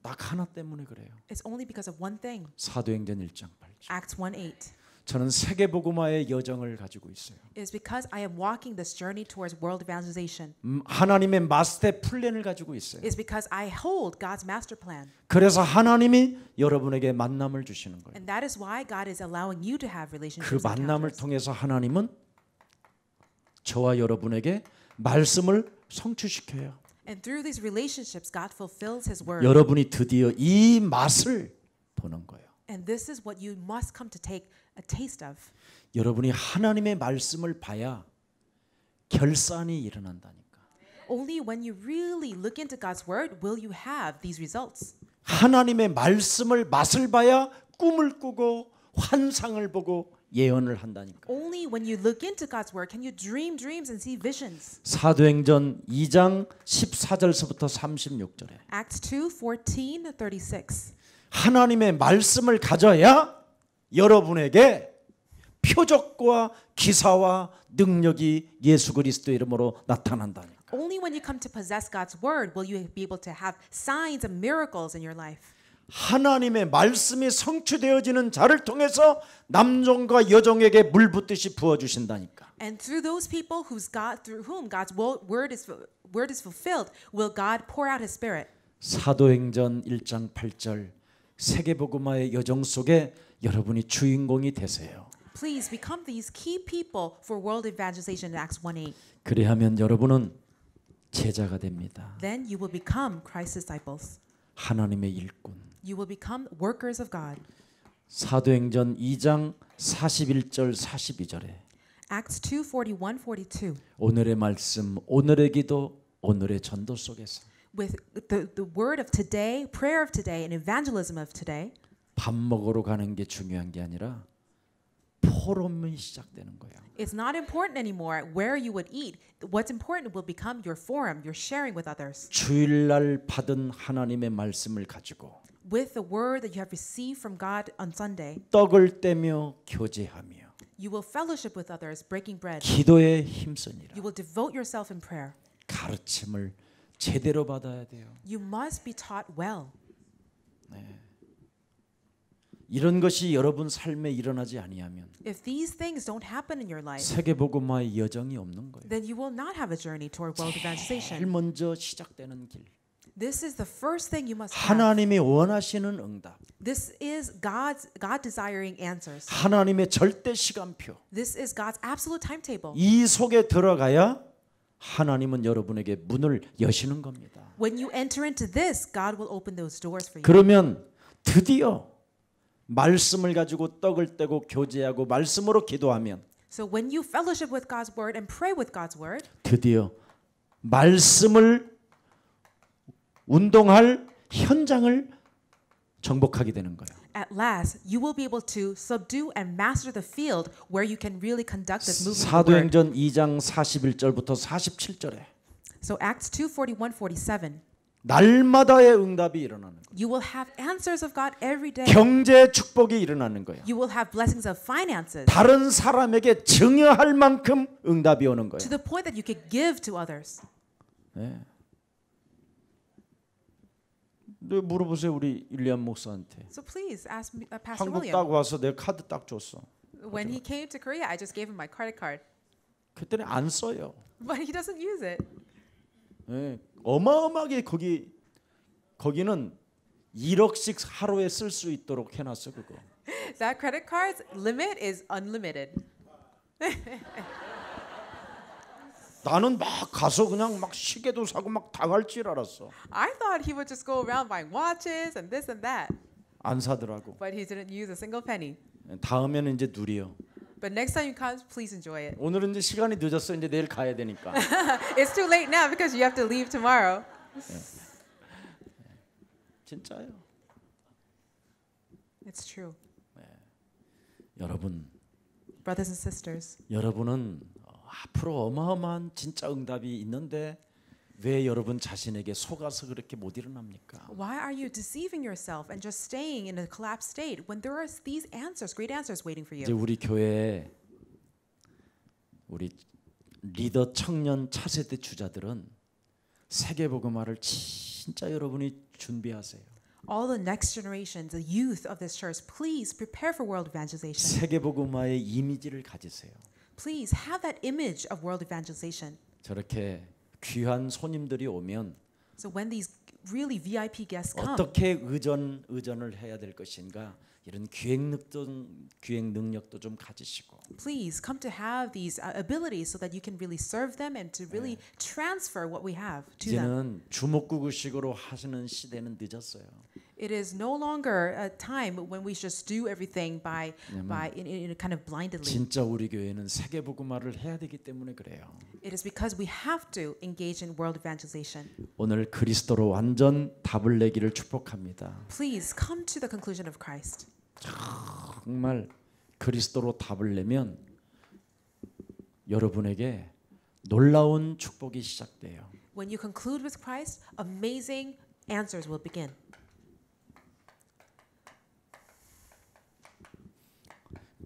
딱 하나 때문에 그래요. It's only because of one thing. 사도행전 1장 8절. Acts 1:8. 저는 세계복음화의 여정을 가지고 있어요. It is because I am walking this journey towards world evangelization. 하나님의 마스터 플랜을 가지고 있어요. It's because I hold God's master plan. 그래서 하나님이 여러분에게 만남을 주시는 거예요. And that is why God is allowing you to have 그 relationships. 만남을 encounters. 통해서 하나님은 저와 여러분에게 말씀을 성취시켜요. And through these relationships, God fulfills His word. 여러분이 드디어 이 맛을 보는 거예요. And this is what you must come to take a taste of. 여러분이 하나님의 말씀을 봐야 결산이 일어난다니까. Only when you really look into God's word will you have these results. 하나님의 말씀을 맛을 봐야 꿈을 꾸고 환상을 보고 예언을 한다니까. Only when you look into God's word can you dream dreams and see visions. 사도행전 2장 14절서부터 36절에 Acts 2:14-36. 하나님의 말씀을 가져야 여러분에게 표적과 기사와 능력이 예수 그리스도의 이름으로 나타난다니까. Only when you come to possess God's word will you be able to have signs and miracles in your life. 하나님의 말씀이 성취되어지는 자를 통해서 남종과 여종에게 물 붓듯이 부어 주신다니까. And through those people through whom God's word is fulfilled, will God pour out His Spirit. 사도행전 1장 8절 세계복음화의 여정 속에 여러분이 주인공이 되세요. Please become these key people for world evangelization in Acts 1:8. 그리하면 여러분은 제자가 됩니다. Then you will become Christ's disciples. 하나님의 일꾼. You will become workers of God. 사도행전 2장 41절 42절에 Acts 2:41, 42. 오늘의 말씀, 오늘의 기도, 오늘의 전도 속에서 With the word of today, prayer of today, and evangelism of today, 밥 먹으러 가는 게 중요한 게 아니라 포럼이 시작되는 거예요. it's not important anymore where you would eat. What's important will become your forum, your sharing with others. 주일날 받은 하나님의 말씀을 가지고 With the word that you have received from God on Sunday, 떡을 떼며 교제하며 you will fellowship with others, breaking bread. 기도에 힘쓰니라. You will devote yourself in prayer. 가르침을 제대로 받아야 돼요. You must be taught well. 이런 것이 여러분 삶에 일어나지 아니하면 If these things don't happen in your life, 세계복음화의 여정이 없는 거예요. then you will not have a journey toward world 제일 evangelization. 먼저 시작되는 길. This is the first thing you must have. 하나님이 원하시는 응답. This is God desiring answers. 하나님의 절대 시간표. This is God's absolute timetable. 이 속에 들어가야 하나님은 여러분에게 문을 여시는 겁니다. When you enter into this, God will open those doors for you. 그러면 드디어 말씀을 가지고 떡을 떼고 교제하고 말씀으로 기도하면 So when you fellowship with God's word and pray with God's word, 드디어 말씀을 운동할 현장을 정복하게 되는 거예요. at last you will be able to subdue and master the field where you can really conduct this movement of the word. 사도행전 2장 41절부터 47절에 So Acts 2:41, 47. 날마다의 응답이 일어나는 거예요. You will have answers of God every day. 경제 축복이 일어나는 거예요. You will have blessings of finances 다른 사람에게 증여할 만큼 응답이 오는 거예요. to the point that you could give to others. 네. 네, 물어보세요 우리 윌리엄 목사한테. So please ask me, Pastor 한국 William. 딱 와서 내 카드 딱 줬어. When he came to Korea, I just gave him my credit card, 그때는 안 써요. but he doesn't use it. 네, 어마어마하게 거기는 1억씩 하루에 쓸 수 있도록 해놨어 그거. That credit card's limit is unlimited. 나는 막 가서 그냥 막 시계도 사고 막 다 갈 줄 알았어. I thought he would just go around buying watches and this and that, 안 사더라고. but he didn't use a single penny. 다음에는 이제 누리요. But next time you come, please enjoy it. 오늘은 이제 시간이 늦었어. 이제 내일 가야 되니까. It's too late now because you have to leave tomorrow. 진짜요. It's true. 여러분, Brothers and sisters, 여러분은 앞으로 어마어마한 진짜 응답이 있는데 왜 여러분 자신에게 속아서 그렇게 못 일어납니까? why are you deceiving yourself and just staying in a collapsed state when there are these answers, great answers waiting for 이제 you? 우리 교회 우리 리더 청년 차세대 주자들은 세계복음화를 진짜 여러분이 준비하세요. All the next generations, the youth of this church, please prepare for world evangelization. 세계복음화의 이미지를 가지세요. Please have that image of world evangelization. 저렇게 귀한 손님들이 오면 So when these really VIP guests come, 어떻게 의전을 해야 될 것인가 이런 기획 능력도 좀 가지시고 please come to have these abilities so that you can really serve them and to really transfer what we have to them. 이제는 주먹구구식으로 하시는 시대는 늦었어요. It is no longer a time when we just do everything in a kind of blindedly. 진짜 우리 교회는 세계복음화를 해야 되기 때문에 그래요. It is because we have to engage in world evangelization. 오늘 그리스도로 완전 답을 내기를 축복합니다. Please come to the conclusion of Christ. 정말 그리스도로 답을 내면 여러분에게 놀라운 축복이 시작돼요. When you conclude with Christ, amazing answers will begin.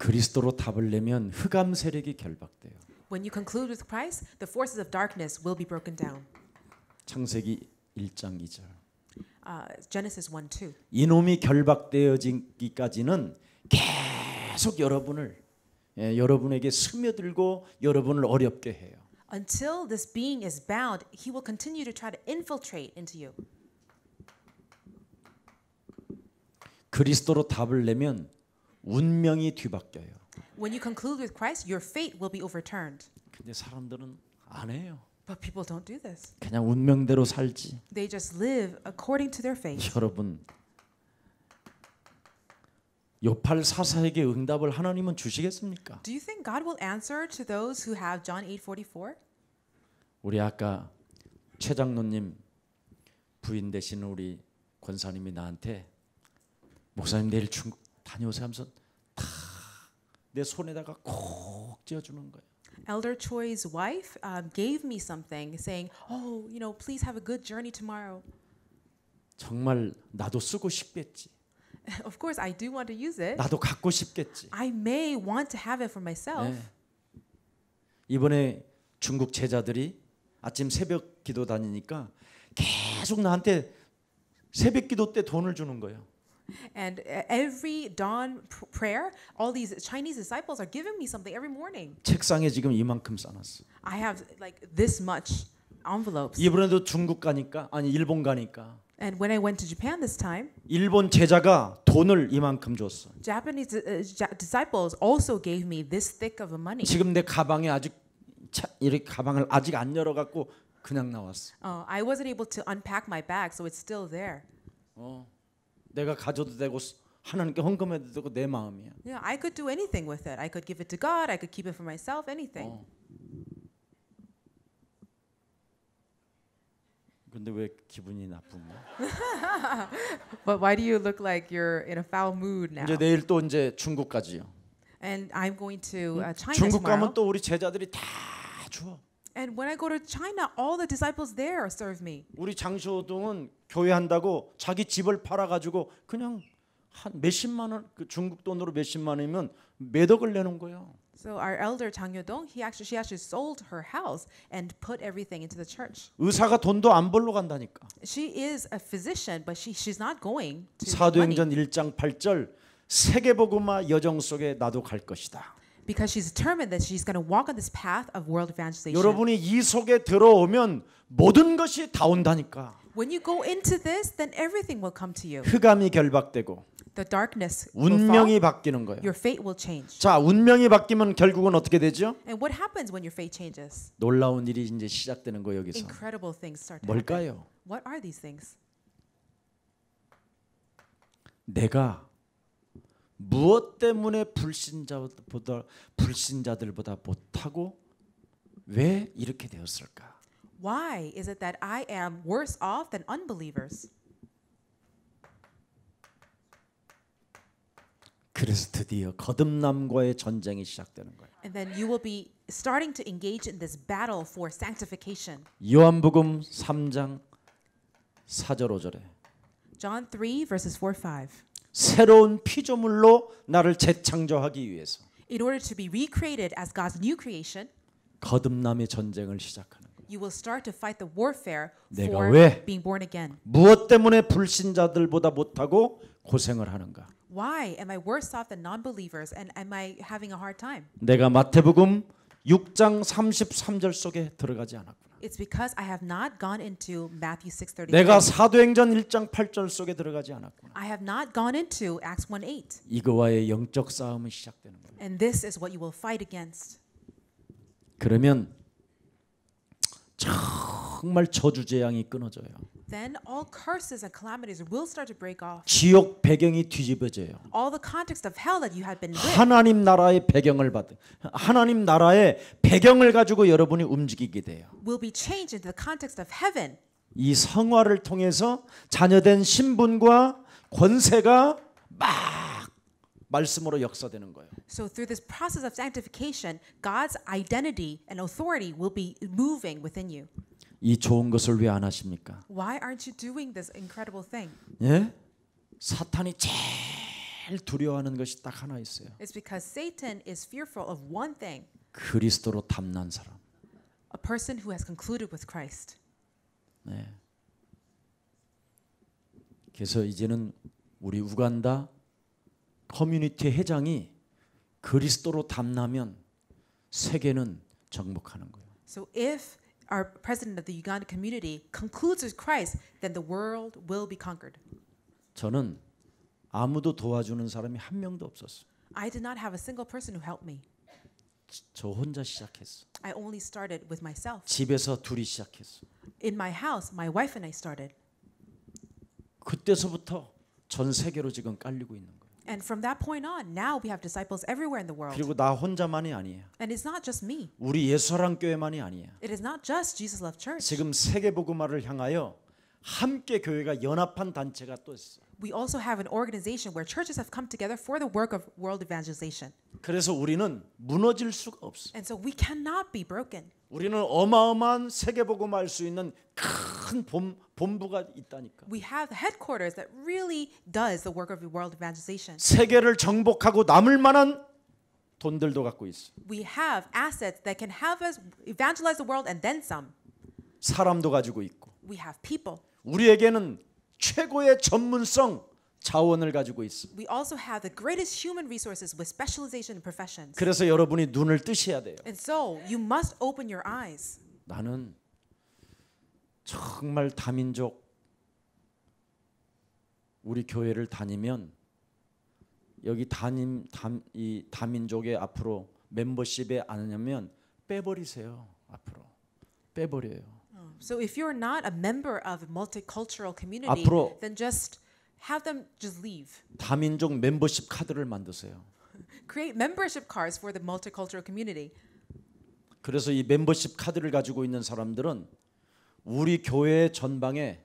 그리스도로 답을 내면 흑암 세력이 결박돼요. When you conclude with Christ, the forces of darkness will be broken down. 창세기 1장 2절. Genesis 1:2. 이놈이 결박되어지기까지는 계속 여러분에게 스며들고 여러분을 어렵게 해요. Until this being is bound, he will continue to try to infiltrate into you. 그리스도로 답을 내면 운명이 뒤바뀌어요. When you conclude with Christ, your fate will be overturned. 근데 사람들은 안 해요. But people don't do this. 그냥 운명대로 살지. They just live according to their fate. 여러분, 요팔 사사에게 응답을 하나님은 주시겠습니까? Do you think God will answer to those who have John 8:44? 우리 아까 최 장로님 부인 되시는 우리 권사님이 나한테 목사님 내일 중국 다녀오세요 하면서 다 내 손에다가 콕 쥐어주는 거예요. Elder Choi's wife gave me something saying, "Oh, please have a good journey tomorrow." 정말 나도 쓰고 싶겠지. Of course, I do want to use it. 나도 갖고 싶겠지. I may want to have it for myself. 네. 이번에 중국 제자들이 아침 새벽 기도 다니니까 계속 나한테 새벽 기도 때 돈을 주는 거예요. And every dawn prayer, all these Chinese disciples are giving me something every morning. 책상에 지금 이만큼 쌓았어. I have like this much envelopes. 이번에도 중국 가니까 일본 가니까 And when I went to Japan this time, 일본 제자가 돈을 이만큼 줬어. Japanese disciples also gave me this thick of a money. 지금 내 가방에 아직 이렇게 가방을 아직 안 열어 갖고 그냥 나왔어. I wasn't able to unpack my bag, so it's still there. 내가 가져도 되고 하나님께 헌금해도 되고 내 마음이야. Yeah, I could do anything with it. I could give it to God. I could keep it for myself. Anything. 근데 왜 기분이 나쁘냐? But why do you look like you're in a foul mood now? 이제 내일 또 이제 중국 가지요. And I'm going to China 중국 tomorrow. 가면 또 우리 제자들이 다 줘. And when I go to China, all the disciples there serve me. 우리 장시호동은 교회 한다고 자기 집을 팔아 가지고 그냥 한 몇십만 원, 그 중국 돈으로 몇십만 원이면 몇 억을 내는 거예요. So our elder Chang Yodong, she actually sold her house and put everything into the church. 의사가 돈도 안 벌러 간다니까. She is a physician, but she's not going to 사도행전 1장 8절 세계복음화 여정 속에 나도 갈 것이다. because she's determined that she's going to walk on this path of world evangelization. 여러분이 이 속에 들어오면 모든 것이 다 온다니까. When you go into this, then everything will come to you. 흑암이 결박되고 The darkness will 운명이 fall. 바뀌는 거예요. Your fate will change. 자, 운명이 바뀌면 결국은 어떻게 되죠? And what happens when your fate changes? 놀라운 일이 이제 시작되는 거예요, 여기서. Incredible things start to happen. 뭘까요? What are these things? 내가 무엇 때문에 불신자들보다 못하고 왜 이렇게 되었을까? Why is it that I am worse off than unbelievers? 그래서 드디어 거듭남과의 전쟁이 시작되는 거예요. And then you will be starting to engage in this battle for sanctification. 요한복음 3장 4절 5절에 John 3 verses 4-5. 새로운 피조물로 나를 재창조하기 위해서 In order to be recreated as God's new creation, 거듭남의 전쟁을 시작하는 거예요. you will start to fight the warfare 내가 for 왜? being born again. 무엇 때문에 불신자들보다 못하고 고생을 하는가? Why am I worse off than non-believers and am I having a hard time? 내가 마태복음 6장 33절 속에 들어가지 않았구나. It's because I have not gone into Matthew 6:33. 내가 사도행전 1장 8절 속에 들어가지 않았구나. I have not gone into Acts 1:8. 이거와의 영적 싸움이 시작되는 거예요. And this is what you will fight against. 그러면 정말 저주 재앙이 끊어져요. Then all curses and calamities will start to break off. 지옥 배경이 뒤집어져요. All the context of hell that you had been with 하나님 나라의 배경을 받은 하나님 나라의 배경을 가지고 여러분이 움직이게 돼요. will be changed into the context of heaven. 이 성화를 통해서 자녀된 신분과 권세가 막 말씀으로 역사되는 거예요. So through this process of sanctification, God's identity and authority will be moving within you. 이 좋은 것을 왜 안 하십니까? Why aren't you doing this incredible thing? 예? 사탄이 제일 제일 두려워하는 것이 딱 하나 있어요. It's because Satan is fearful of one thing, 그리스도로 담난 사람. a person who has concluded with Christ. 네. 그래서 이제는 우리 우간다 커뮤니티 회장이 그리스도로 담나면 세계는 정복하는 거예요. So if our president of the Uganda community concludes with Christ, then the world will be conquered. 저는 아무도 도와주는 사람이 한 명도 없었어요. I did not have a single person who helped me. 저 혼자 시작했어. I only started with myself. 집에서 둘이 시작했어. In my house, my wife and I started. 그때서부터 전 세계로 지금 깔리고 있는 거예요. And from that point on, now we have disciples everywhere in the world. 그리고 나 혼자만이 아니에요. And it's not just me. 우리 예수사랑 교회만이 아니에요. It is not just Jesus Love Church. 지금 세계 복음화를 향하여 함께 교회가 연합한 단체가 또 있어. We also have an organization where churches have come together for the work of world evangelization. 그래서 우리는 무너질 수가 없어. And so we cannot be broken. 우리는 어마어마한 세계 복음화할 수 있는 큰 본부가 있다니까. We have the headquarters that really does the work of world evangelization. 세계를 정복하고 남을 만한 돈들도 갖고 있어. We have assets that can have us evangelize the world and then some. 사람도 가지고 있고. We have people. 우리에게는 최고의 전문성 자원을 가지고 있어. We also have the greatest human resources with specialization in professions. 그래서 여러분이 눈을 뜨셔야 돼요. And so you must open your eyes. 나는 정말 다민족 우리 교회를 다니면 여기 이 다민족의 앞으로 멤버십에 안 하면 빼버리세요. 앞으로 빼버려요. So if you're not a member of a multicultural community, 앞으로 then just have them just leave. 다민족 멤버십 카드를 만드세요. Create membership cards for the multicultural community. 그래서 이 멤버십 카드를 가지고 있는 사람들은 우리 교회 전방에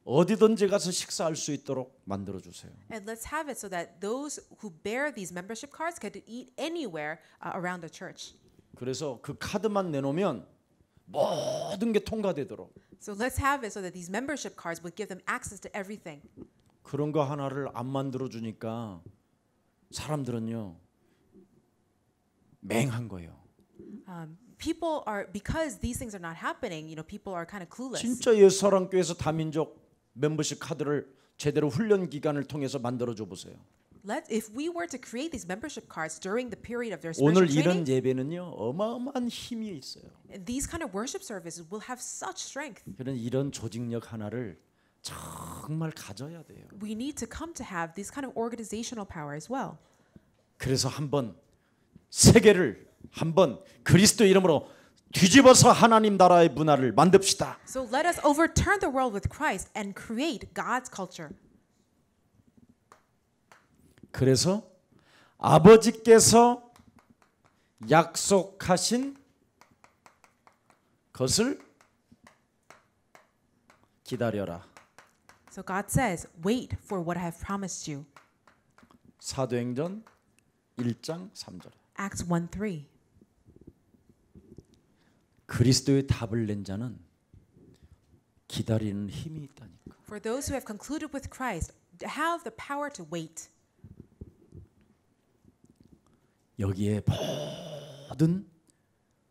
어디든지 가서 식사할 수 있도록 만들어 주세요. And let's have it so that those who bear these membership cards can eat anywhere around the church. 그래서 그 카드만 내놓으면 모든 게 통과되도록. So let's have it so that these membership cards would give them access to everything. 그런 거 하나를 안 만들어 주니까 사람들은요 맹한 거예요. People are because these things are not happening. You know, people are kind of clueless. 진짜 예수사랑교회에서 다민족 멤버십 카드를 제대로 훈련 기간을 통해서 만들어 줘 보세요. If we were to create these membership cards during the period of their 오늘 spiritual 이런 training, 예배는요 어마어마한 힘이 있어요. these kind of worship services will have such strength. 그런 이런 조직력 하나를 정말 가져야 돼요. We need to come to have this kind of organizational power as well. 그래서 한번 세계를 한번 그리스도 이름으로 뒤집어서 하나님 나라의 문화를 만듭시다. So let us overturn the world with Christ and create God's culture. 그래서 아버지께서 약속하신 것을 기다려라. So God says, wait for what I have promised you. 사도행전 1장 3절. Acts 1:3. 그리스도의 답을 낸 자는 기다리는 힘이 있다니까. For those who have concluded with Christ have the power to wait. 여기에 모든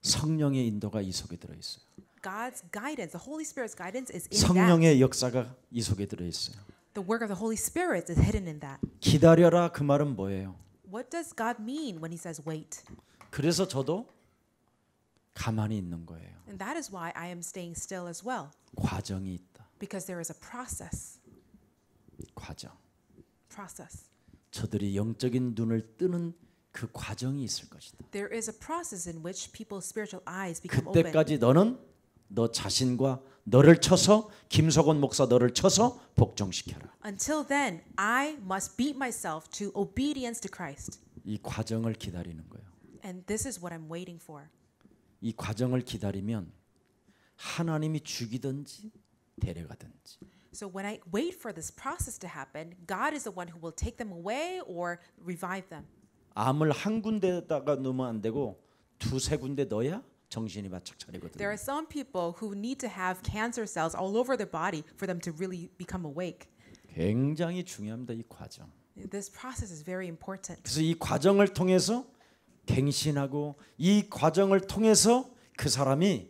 성령의 인도가 이 속에 들어 있어요. God's guidance, the Holy Spirit's guidance is in that. 성령의 역사가 이 속에 들어 있어요. The work of the Holy Spirit is hidden in that. 기다려라 그 말은 뭐예요? What does God mean when he says wait? 그래서 저도 가만히 있는 거예요. And that is why I am staying still as well. 과정이 있다. Because there is a process. 과정. Process. 저들이 영적인 눈을 뜨는 그 과정이 있을 것이다. There is a process in which people's spiritual eyes become open. 그때까지 너는 너 자신과 너를 쳐서 김석원 목사 너를 쳐서 복종시켜라. Until then, I must beat myself to obedience to Christ. 이 과정을 기다리는 거예요. And this is what I'm waiting for. 이 과정을 기다리면 하나님이 죽이든지 데려가든지. So when I wait for this process to happen, God is the one who will take them away or revive them. 암을 한 군데다가 넣으면 안 되고 두세 군데 넣어야 정신이 바짝 차리거든요. There are some people who need to have cancer cells all over their body for them to really become awake. 굉장히 중요합니다. 이 과정. This process is very important. 그래서 이 과정을 통해서 갱신하고 이 과정을 통해서 그 사람이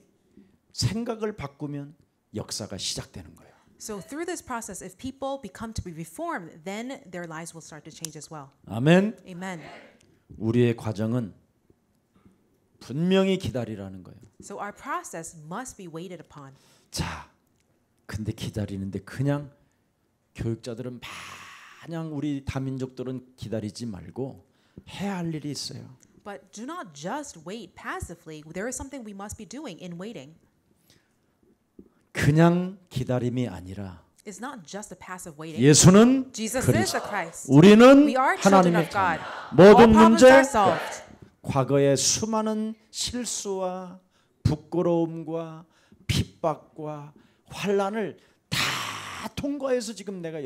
생각을 바꾸면 역사가 시작되는 거예요. So through this process, if people become to be reformed, then their lives will start to change as well. 아멘. Amen. 우리의 과정은 분명히 기다리라는 거예요. So our process must be waited upon. 자, 근데 기다리는데 그냥 교육자들은 마냥 우리 다민족들은 기다리지 말고 해야 할 일이 있어요. But do not just wait passively. There is something we must be doing in waiting. 그냥 기다림이 아니라 It's not just a passive waiting. 예수는 Jesus is 그리스도, the Christ. 우리는 We are children 하나님의 of God. 자녀. 모든 All problems 문제, are solved. 과거의 수많은 실수와 부끄러움과 핍박과 환난을 다 통과해서 지금 내가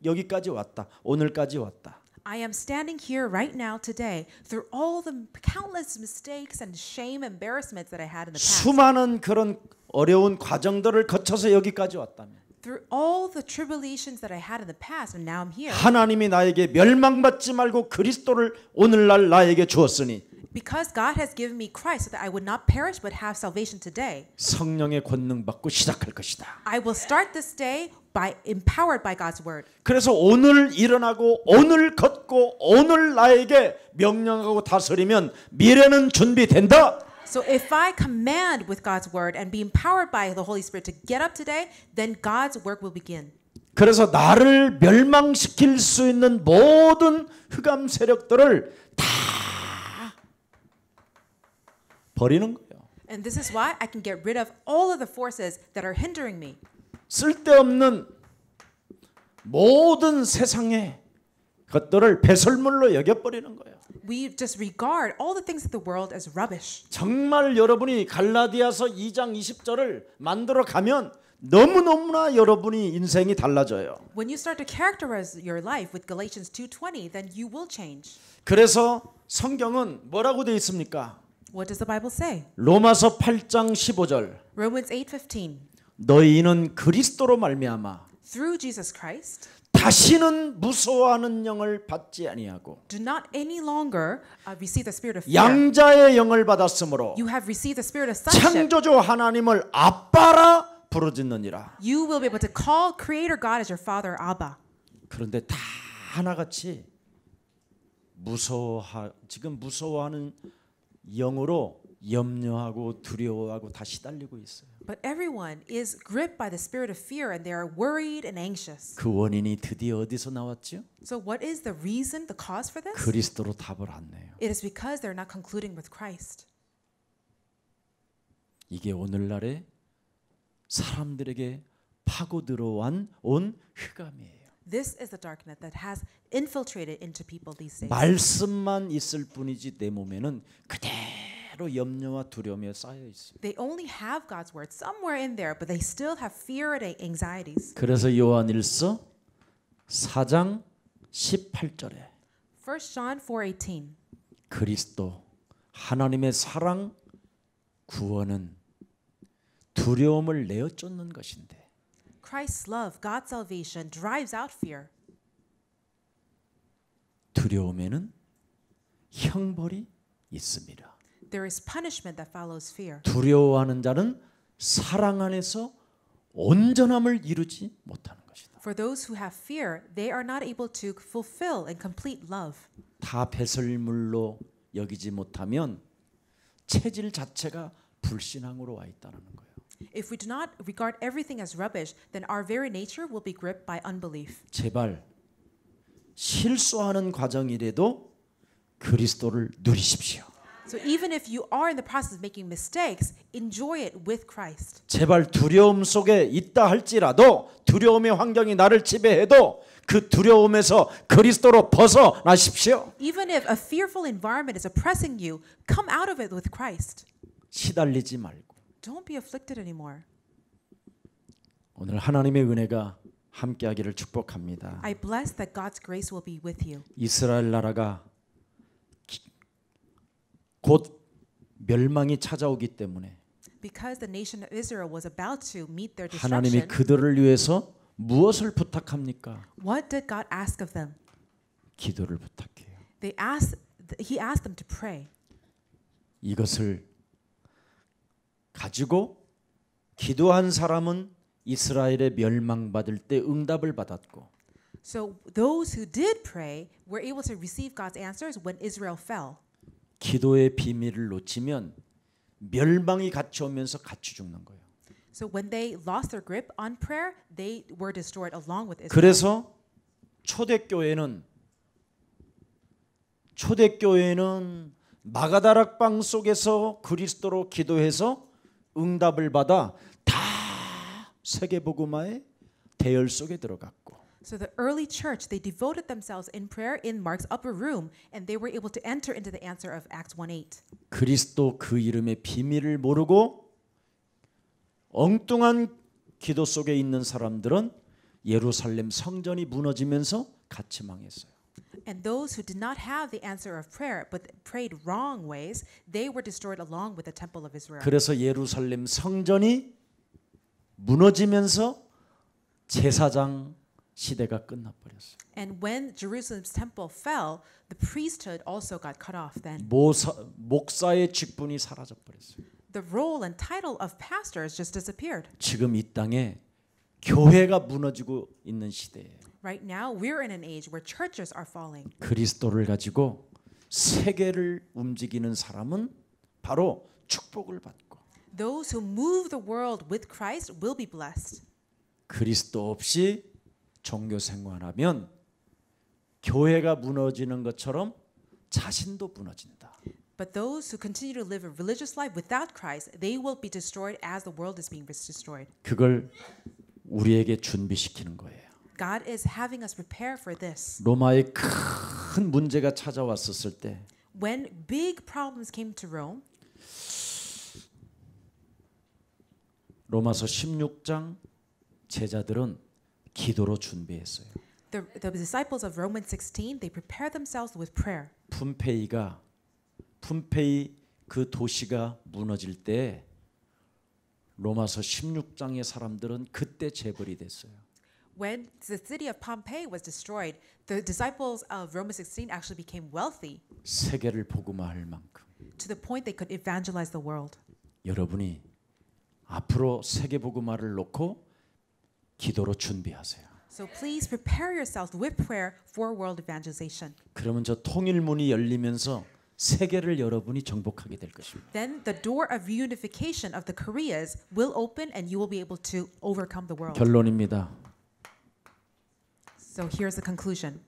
여기까지 왔다. 오늘까지 왔다. I am standing here right now today through all the countless mistakes and shame, embarrassments that I had in the past. 수많은 그런 어려운 과정들을 거쳐서 여기까지 왔다면 Through all the tribulations that I had in the past, and now I'm here. 하나님이 나에게 멸망받지 말고 그리스도를 오늘날 나에게 주었으니 Because God has given me Christ so that I would not perish but have salvation today. 성령의 권능 받고 시작할 것이다. I will start this day by empowered by God's word. 그래서 오늘 일어나고 오늘 걷고 오늘 나에게 명령하고 다스리면 미래는 준비된다. So if I command with God's word and be empowered by the Holy Spirit to get up today, then God's work will begin. 그래서 나를 멸망시킬 수 있는 모든 흑암 세력들을 다 버리는 거예요. And this is why I can get rid of all of the forces that are hindering me. 쓸데없는 모든 세상의 것들을 배설물로 여겨버리는 거예요. We just regard all the things of the world as rubbish. 정말 여러분이 갈라디아서 2장 20절을 만들어 가면 너무너무나 여러분이 인생이 달라져요. When you start to characterize your life with Galatians 2:20, then you will change. 그래서 성경은 뭐라고 되어 있습니까? What does the Bible say? 로마서 8장 15절 Romans 8:15. 너희는 그리스도로 말미암아 Through Jesus Christ, 다시는 무서워하는 영을 받지 아니하고 do not any longer receive the spirit of fear. 양자의 영을 받았으므로 You have received the spirit of sonship. 창조주 하나님을 아빠라 부르짖느니라. You will be able to call Creator God as your Father, Abba. 그런데 다 하나같이 지금 무서워하는 영으로 염려하고 두려워하고 다 시달리고 있어요. But everyone is gripped by the spirit of fear and they are worried and anxious. 그 원인이 드디어 어디서 나왔죠? So what is the reason, the cause for this? 그리스도로 답을 안 내요. It is because they're not concluding with Christ. 이게 오늘날의 사람들에게 파고 들어온 흑암이에요. This is the darkness that has infiltrated into people these days. 말씀만 있을 뿐이지 내 몸에는 그대로 염려와 두려움이 쌓여 있어요. They only have God's word somewhere in there, but they still have fear and anxieties. 그래서 요한일서 4장 18절에 1 John 4:18. 그리스도 하나님의 사랑 구원은 두려움을 내어 쫓는 것인데 Christ's love, God's salvation drives out fear. 두려움에는 형벌이 있습니다. There is punishment that follows fear. 두려워하는 자는 사랑 안에서 온전함을 이루지 못하는 것이다. For those who have fear, they are not able to fulfill and complete love. 다 배설물로 여기지 못하면 체질 자체가 불신앙으로 와 있다는 거예요. If we do not regard everything as rubbish, then our very nature will be gripped by unbelief. 제발 실수하는 과정이라도 그리스도를 누리십시오. So even if you are in the process of making mistakes, enjoy it with Christ. 제발 두려움 속에 있다 할지라도 두려움의 환경이 나를 지배해도 그 두려움에서 그리스도로 벗어나십시오. Even if a fearful environment is oppressing you, come out of it with Christ. 시달리지 말고 Don't be afflicted anymore. 오늘 하나님의 은혜가 함께하기를 축복합니다. I bless that God's grace will be with you. 이스라엘 나라가 곧 멸망이 찾아오기 때문에 Because the nation of Israel was about to meet their 하나님이 destruction, 그들을 위해서 무엇을 부탁합니까? what did God ask of them? 기도를 부탁해요. He asked them to pray. 이것을 가지고 기도한 사람은 이스라엘의 멸망받을 때 응답을 받았고 So those who did pray were able to receive God's answers when Israel fell. 기도의 비밀을 놓치면 멸망이 같이 오면서 같이 죽는 거예요. So when they lost their grip on prayer, they were destroyed along with Israel. 그래서 초대교회는 마가다락방 속에서 그리스도로 기도해서 응답을 받아 다 세계복음화의 대열 속에 들어갔고 So the early church, they devoted themselves in prayer in Mark's upper room, and they were able to enter into the answer of Acts 1:8. 그리스도 그 이름의 비밀을 모르고 엉뚱한 기도 속에 있는 사람들은 예루살렘 성전이 무너지면서 같이 망했어요. And those who did not have the answer of prayer, but prayed wrong ways, they were destroyed along with the temple of Israel. 그래서 예루살렘 성전이 무너지면서 제사장 시대가 끝나버렸어요. And when Jerusalem's temple fell, the priesthood also got cut off then. 목사의 직분이 사라져 버렸어요. The role and title of pastors just disappeared. 지금 이 땅에 교회가 무너지고 있는 시대예요. Right now, we're in an age where churches are falling. 그리스도를 가지고 세계를 움직이는 사람은 바로 축복을 받고 Those who move the world with Christ will be blessed. 그리스도 없이 종교 생활하면 교회가 무너지는 것처럼 자신도 무너진다. But those who continue to live a religious life without Christ, they will be destroyed as the world is being destroyed. 그걸 우리에게 준비시키는 거예요. God is having us prepare for this. 로마에 큰 문제가 찾아왔었을 때 When big problems came to Rome, 로마서 16장 제자들은 기도로 준비했어요. the disciples of Romans 16, they prepared themselves with prayer. 품페이 그 도시가 무너질 때 로마서 16장의 사람들은 그때 재벌이 됐어요. When the city of Pompeii was destroyed, the disciples of Romans 16 actually became wealthy 세계를 복음화할 만큼 to the point they could evangelize the world. 여러분이 앞으로 세계 복음화를 놓고 기도로 준비하세요. So please prepare yourselves with prayer for world evangelization. 그러면 저 통일문이 열리면서 세계를 여러분이 정복하게 될 것입니다. Then the door of reunification of the Koreas will open and you will be able to overcome the world. 결론입니다. So here's the conclusion.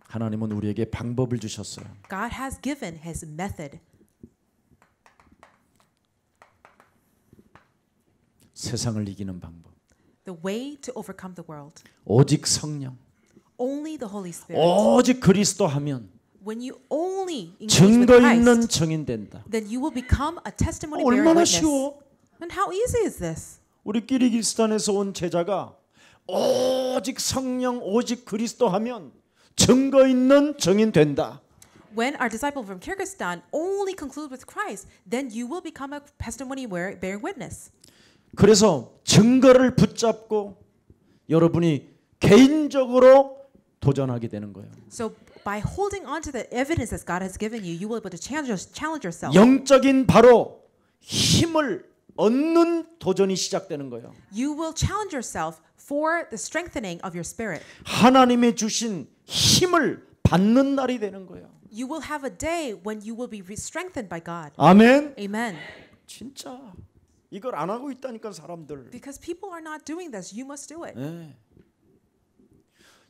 하나님은 우리에게 방법을 주셨어요. God has given his method. 세상을 이기는 방법. The way to overcome the world. 오직 성령. Only the Holy Spirit. 오직 그리스도 하면 When you only engage with 증거 있는 Christ, 증인된다. then you will become a testimony bearing 얼마나 witness. 쉬워? And how easy is this? 우리 키르기스탄에서 온 제자가 오직 성령 오직 그리스도 하면 증거 있는 증인 된다. When our disciple from Kyrgyzstan only conclude with Christ, then you will become a testimony bearing witness. 그래서 증거를 붙잡고 여러분이 개인적으로 도전하게 되는 거예요. So by holding on to the evidences God has given you, you will be able to challenge yourself. 영적인 바로 힘을 얻는 도전이 시작되는 거예요. You will challenge yourself for the strengthening of your spirit. 하나님의 주신 힘을 받는 날이 되는 거예요. You will have a day when you will be strengthened by God. 아멘. Amen. 진짜 이걸 안 하고 있다니까 사람들. Because people are not doing this, you must do it. 네.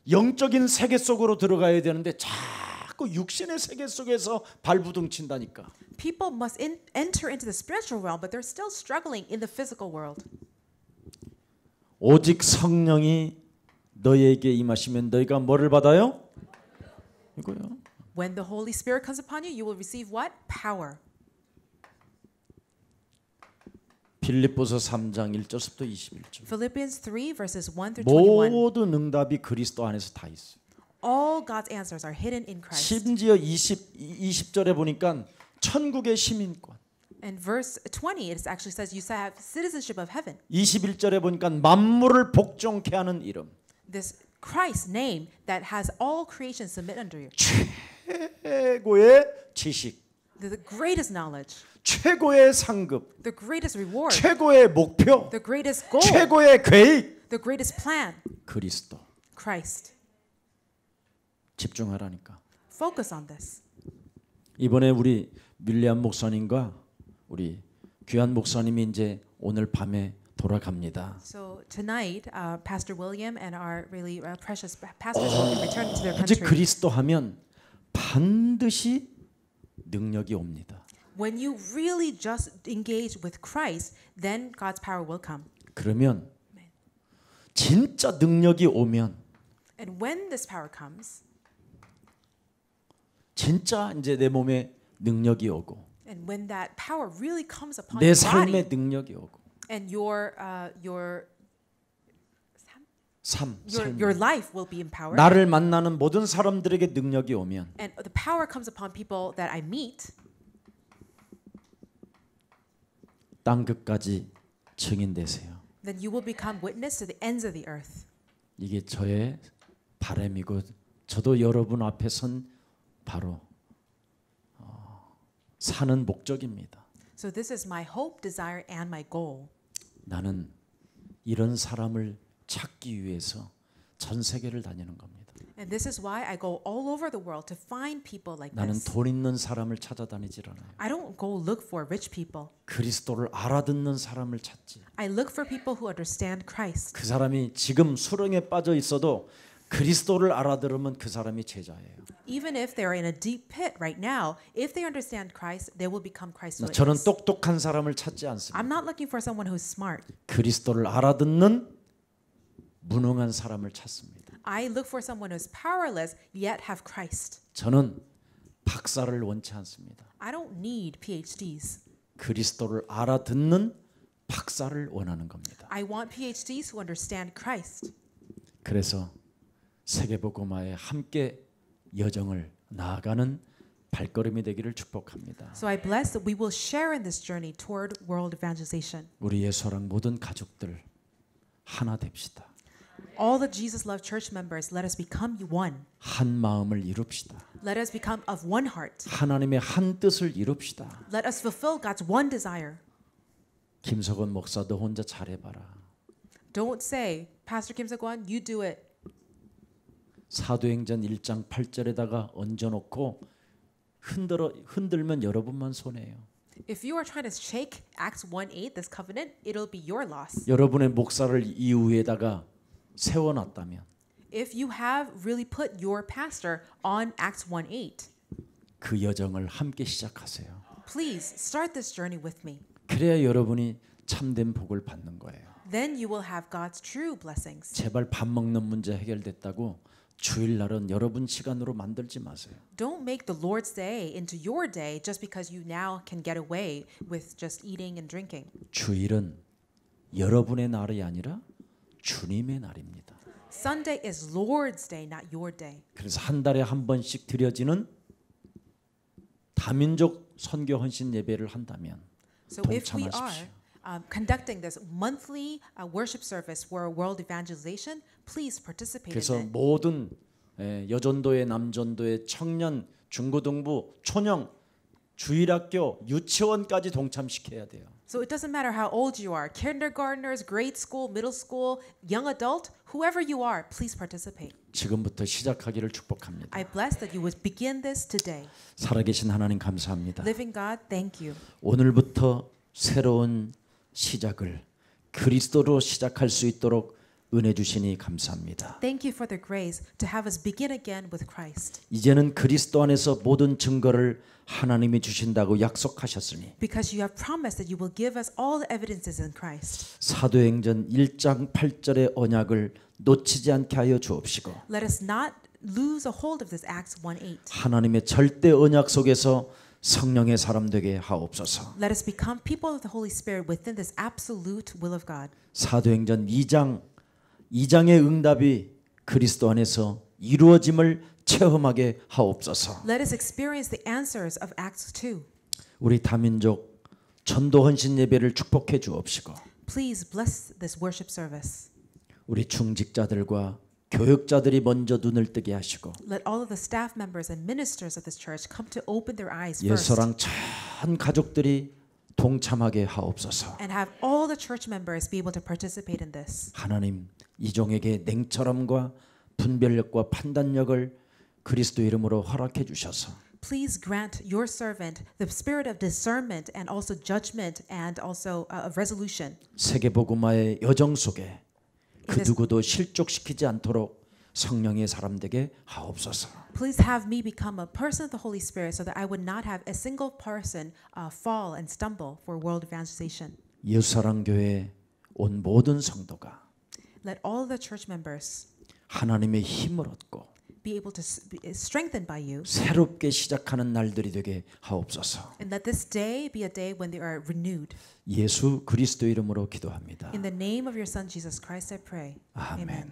영적인 세계 속으로 들어가야 되는데 자꾸 육신의 세계 속에서 발부둥친다니까. People must enter into the spiritual realm, but they're still struggling in the physical world. 오직 성령이 너희에게 임하시면 너희가 뭐를 받아요? 이거요. When the Holy Spirit comes upon you, you will receive what? Power. 빌립보서 3장 1절부터 21절. Philippians 3 verses 1 through 21. 모든 응답이 그리스도 안에서 다 있어요. All God's answers are hidden in Christ. 심지어 20절에 보니까 천국의 시민권. In verse 20, it actually says you have citizenship of heaven. 21절에 보니까 만물을 복종케 하는 이름. This Christ's name that has all creation submit under you. 최고의 지식, The greatest knowledge, 최고의 상급, the greatest reward, 최고의 목표, the greatest goal, 최고의 계획, the greatest plan. 그리스도. Christ. 집중하라니까. Focus on this. 이번에 우리 윌리엄 목사님과 우리 귀한 목사님이 이제 오늘 밤에 돌아갑니다. So tonight, Pastor William and our really precious pastors will be returning to their 이제 country. 그리스도 하면 반드시 능력이 옵니다. When you really just engage with Christ, then God's power will come. 그러면 진짜 능력이 오면 And when this power comes, 진짜 이제 내 몸에 능력이 오고 and when that power really comes upon 내 your 삶에 body, 능력이 오고 and your 삶, life will be empowered, 나를 만나는 모든 사람들에게 능력이 오면 and the power comes upon people that I meet, 땅 끝까지 증인되세요. then you will become witness to the ends of the earth. 이게 저의 바람이고 저도 여러분 앞에 선 바로 사는 목적입니다. So this is my hope, desire, and my goal. 나는 이런 사람을 찾기 위해서 전 세계를 다니는 겁니다. And this is why I go all over the world to find people like 나는 this. 돈 있는 사람을 찾아다니질 않아요. I don't go look for rich people. 그리스도를 알아듣는 사람을 찾지. I look for people who understand Christ. 그 사람이 지금 수렁에 빠져 있어도 그리스도를 알아들으면 그 사람이 제자예요. Even if they're in a deep pit right now, if they understand Christ, they will become Christ's 저는 witness. 똑똑한 사람을 찾지 않습니다. I'm not looking for someone who's smart. 그리스도를 알아듣는 무능한 사람을 찾습니다. I look for someone who's powerless yet have Christ. 저는 박사를 원치 않습니다. I don't need PhDs. 그리스도를 알아듣는 박사를 원하는 겁니다. I want PhDs who understand Christ. 그래서 세계복음화에 함께 여정을 나아가는 발걸음이 되기를 축복합니다. So I bless that we will share in this journey toward world evangelization. 우리 예수랑 모든 가족들 하나 됩시다. All the Jesus Love Church members, let us become one. 한 마음을 이룹시다. Let us become of one heart. 하나님의 한 뜻을 이룹시다. Let us fulfill God's one desire. 김석원 목사 너 혼자 잘해봐라. Don't say, Pastor Kim Seok-won, you do it. 사도행전 1장 8절에다가 얹어놓고 흔들면 여러분만 손해예요. If you are trying to shake Acts 1:8, this covenant, it'll be your loss. 여러분의 목사를 이후에다가 세워놨다면 If you have really put your pastor on Acts 1:8, 그 여정을 함께 시작하세요. please start this journey with me. 그래야 여러분이 참된 복을 받는 거예요. Then you will have God's true blessings. 제발 밥 먹는 문제 해결됐다고 주일날은 여러분 시간으로 만들지 마세요. Don't make the Lord's day into your day just because you now can get away with just eating and drinking. 주일은 여러분의 날이 아니라 주님의 날입니다. Sunday is Lord's day, not your day. 그래서 한 달에 한 번씩 드려지는 다민족 선교 헌신 예배를 한다면 So if we are 동참하십시오. conducting this monthly worship service for world evangelization, please participate 그래서 in it. 모든 여전도회, 남전도회, 청년, 중고등부, 초령, 주일학교, 유치원까지 동참시켜야 돼요. So it doesn't matter how old you are, kindergartners, grade school, middle school, young adult, whoever you are, please participate. 지금부터 시작하기를 축복합니다. I bless that you would begin this today. 살아계신 하나님 감사합니다. Living God, thank you. 오늘부터 새로운 시작을 그리스도로 시작할 수 있도록 은혜 주시니 감사합니다. Thank you for the grace to have us begin again with Christ. 이제는 그리스도 안에서 모든 증거를 하나님이 주신다고 약속하셨으니 Because you have promised that you will give us all the evidences in Christ. 사도행전 1장 8절의 언약을 놓치지 않게 하여 주옵시고 Let us not lose a hold of this Acts 1:8. 하나님의 절대 언약 속에서 성령의 사람 되게 하옵소서. Let us become people of the Holy Spirit within this absolute will of God. 사도행전 2장의 응답이 그리스도 안에서 이루어짐을 체험하게 하옵소서. Let us experience the answers of Acts 2. 우리 다민족 전도 헌신 예배를 축복해 주옵시고 Please bless this worship service. 우리 중직자들과 교역자들이 먼저 눈을 뜨게 하시고 Let all of the staff members and ministers of this church come to open their eyes first 예서랑 전 가족들이 동참하게 하옵소서. and have all the church members be able to participate in this. 하나님 이종에게 냉철함과 분별력과 판단력을 그리스도 이름으로 허락해 주셔서 Please grant your servant the spirit of discernment and also judgment and also of resolution. 세계복음화의 여정 속에 그 this- 누구도 실족시키지 않도록 성령의 사람 되게 하옵소서. Please have me become a person of the Holy Spirit so that I would not have a single person fall and stumble for world evangelization. 예수사랑 교회에 온 모든 성도가 Let all the church members 하나님의 힘을 얻고 be able to be strengthened by you, 새롭게 시작하는 날들이 되게 하옵소서. and let this day be a day when they are renewed. 예수 그리스도 이름으로 기도합니다. In the name of your Son Jesus Christ, I pray. 아멘. Amen.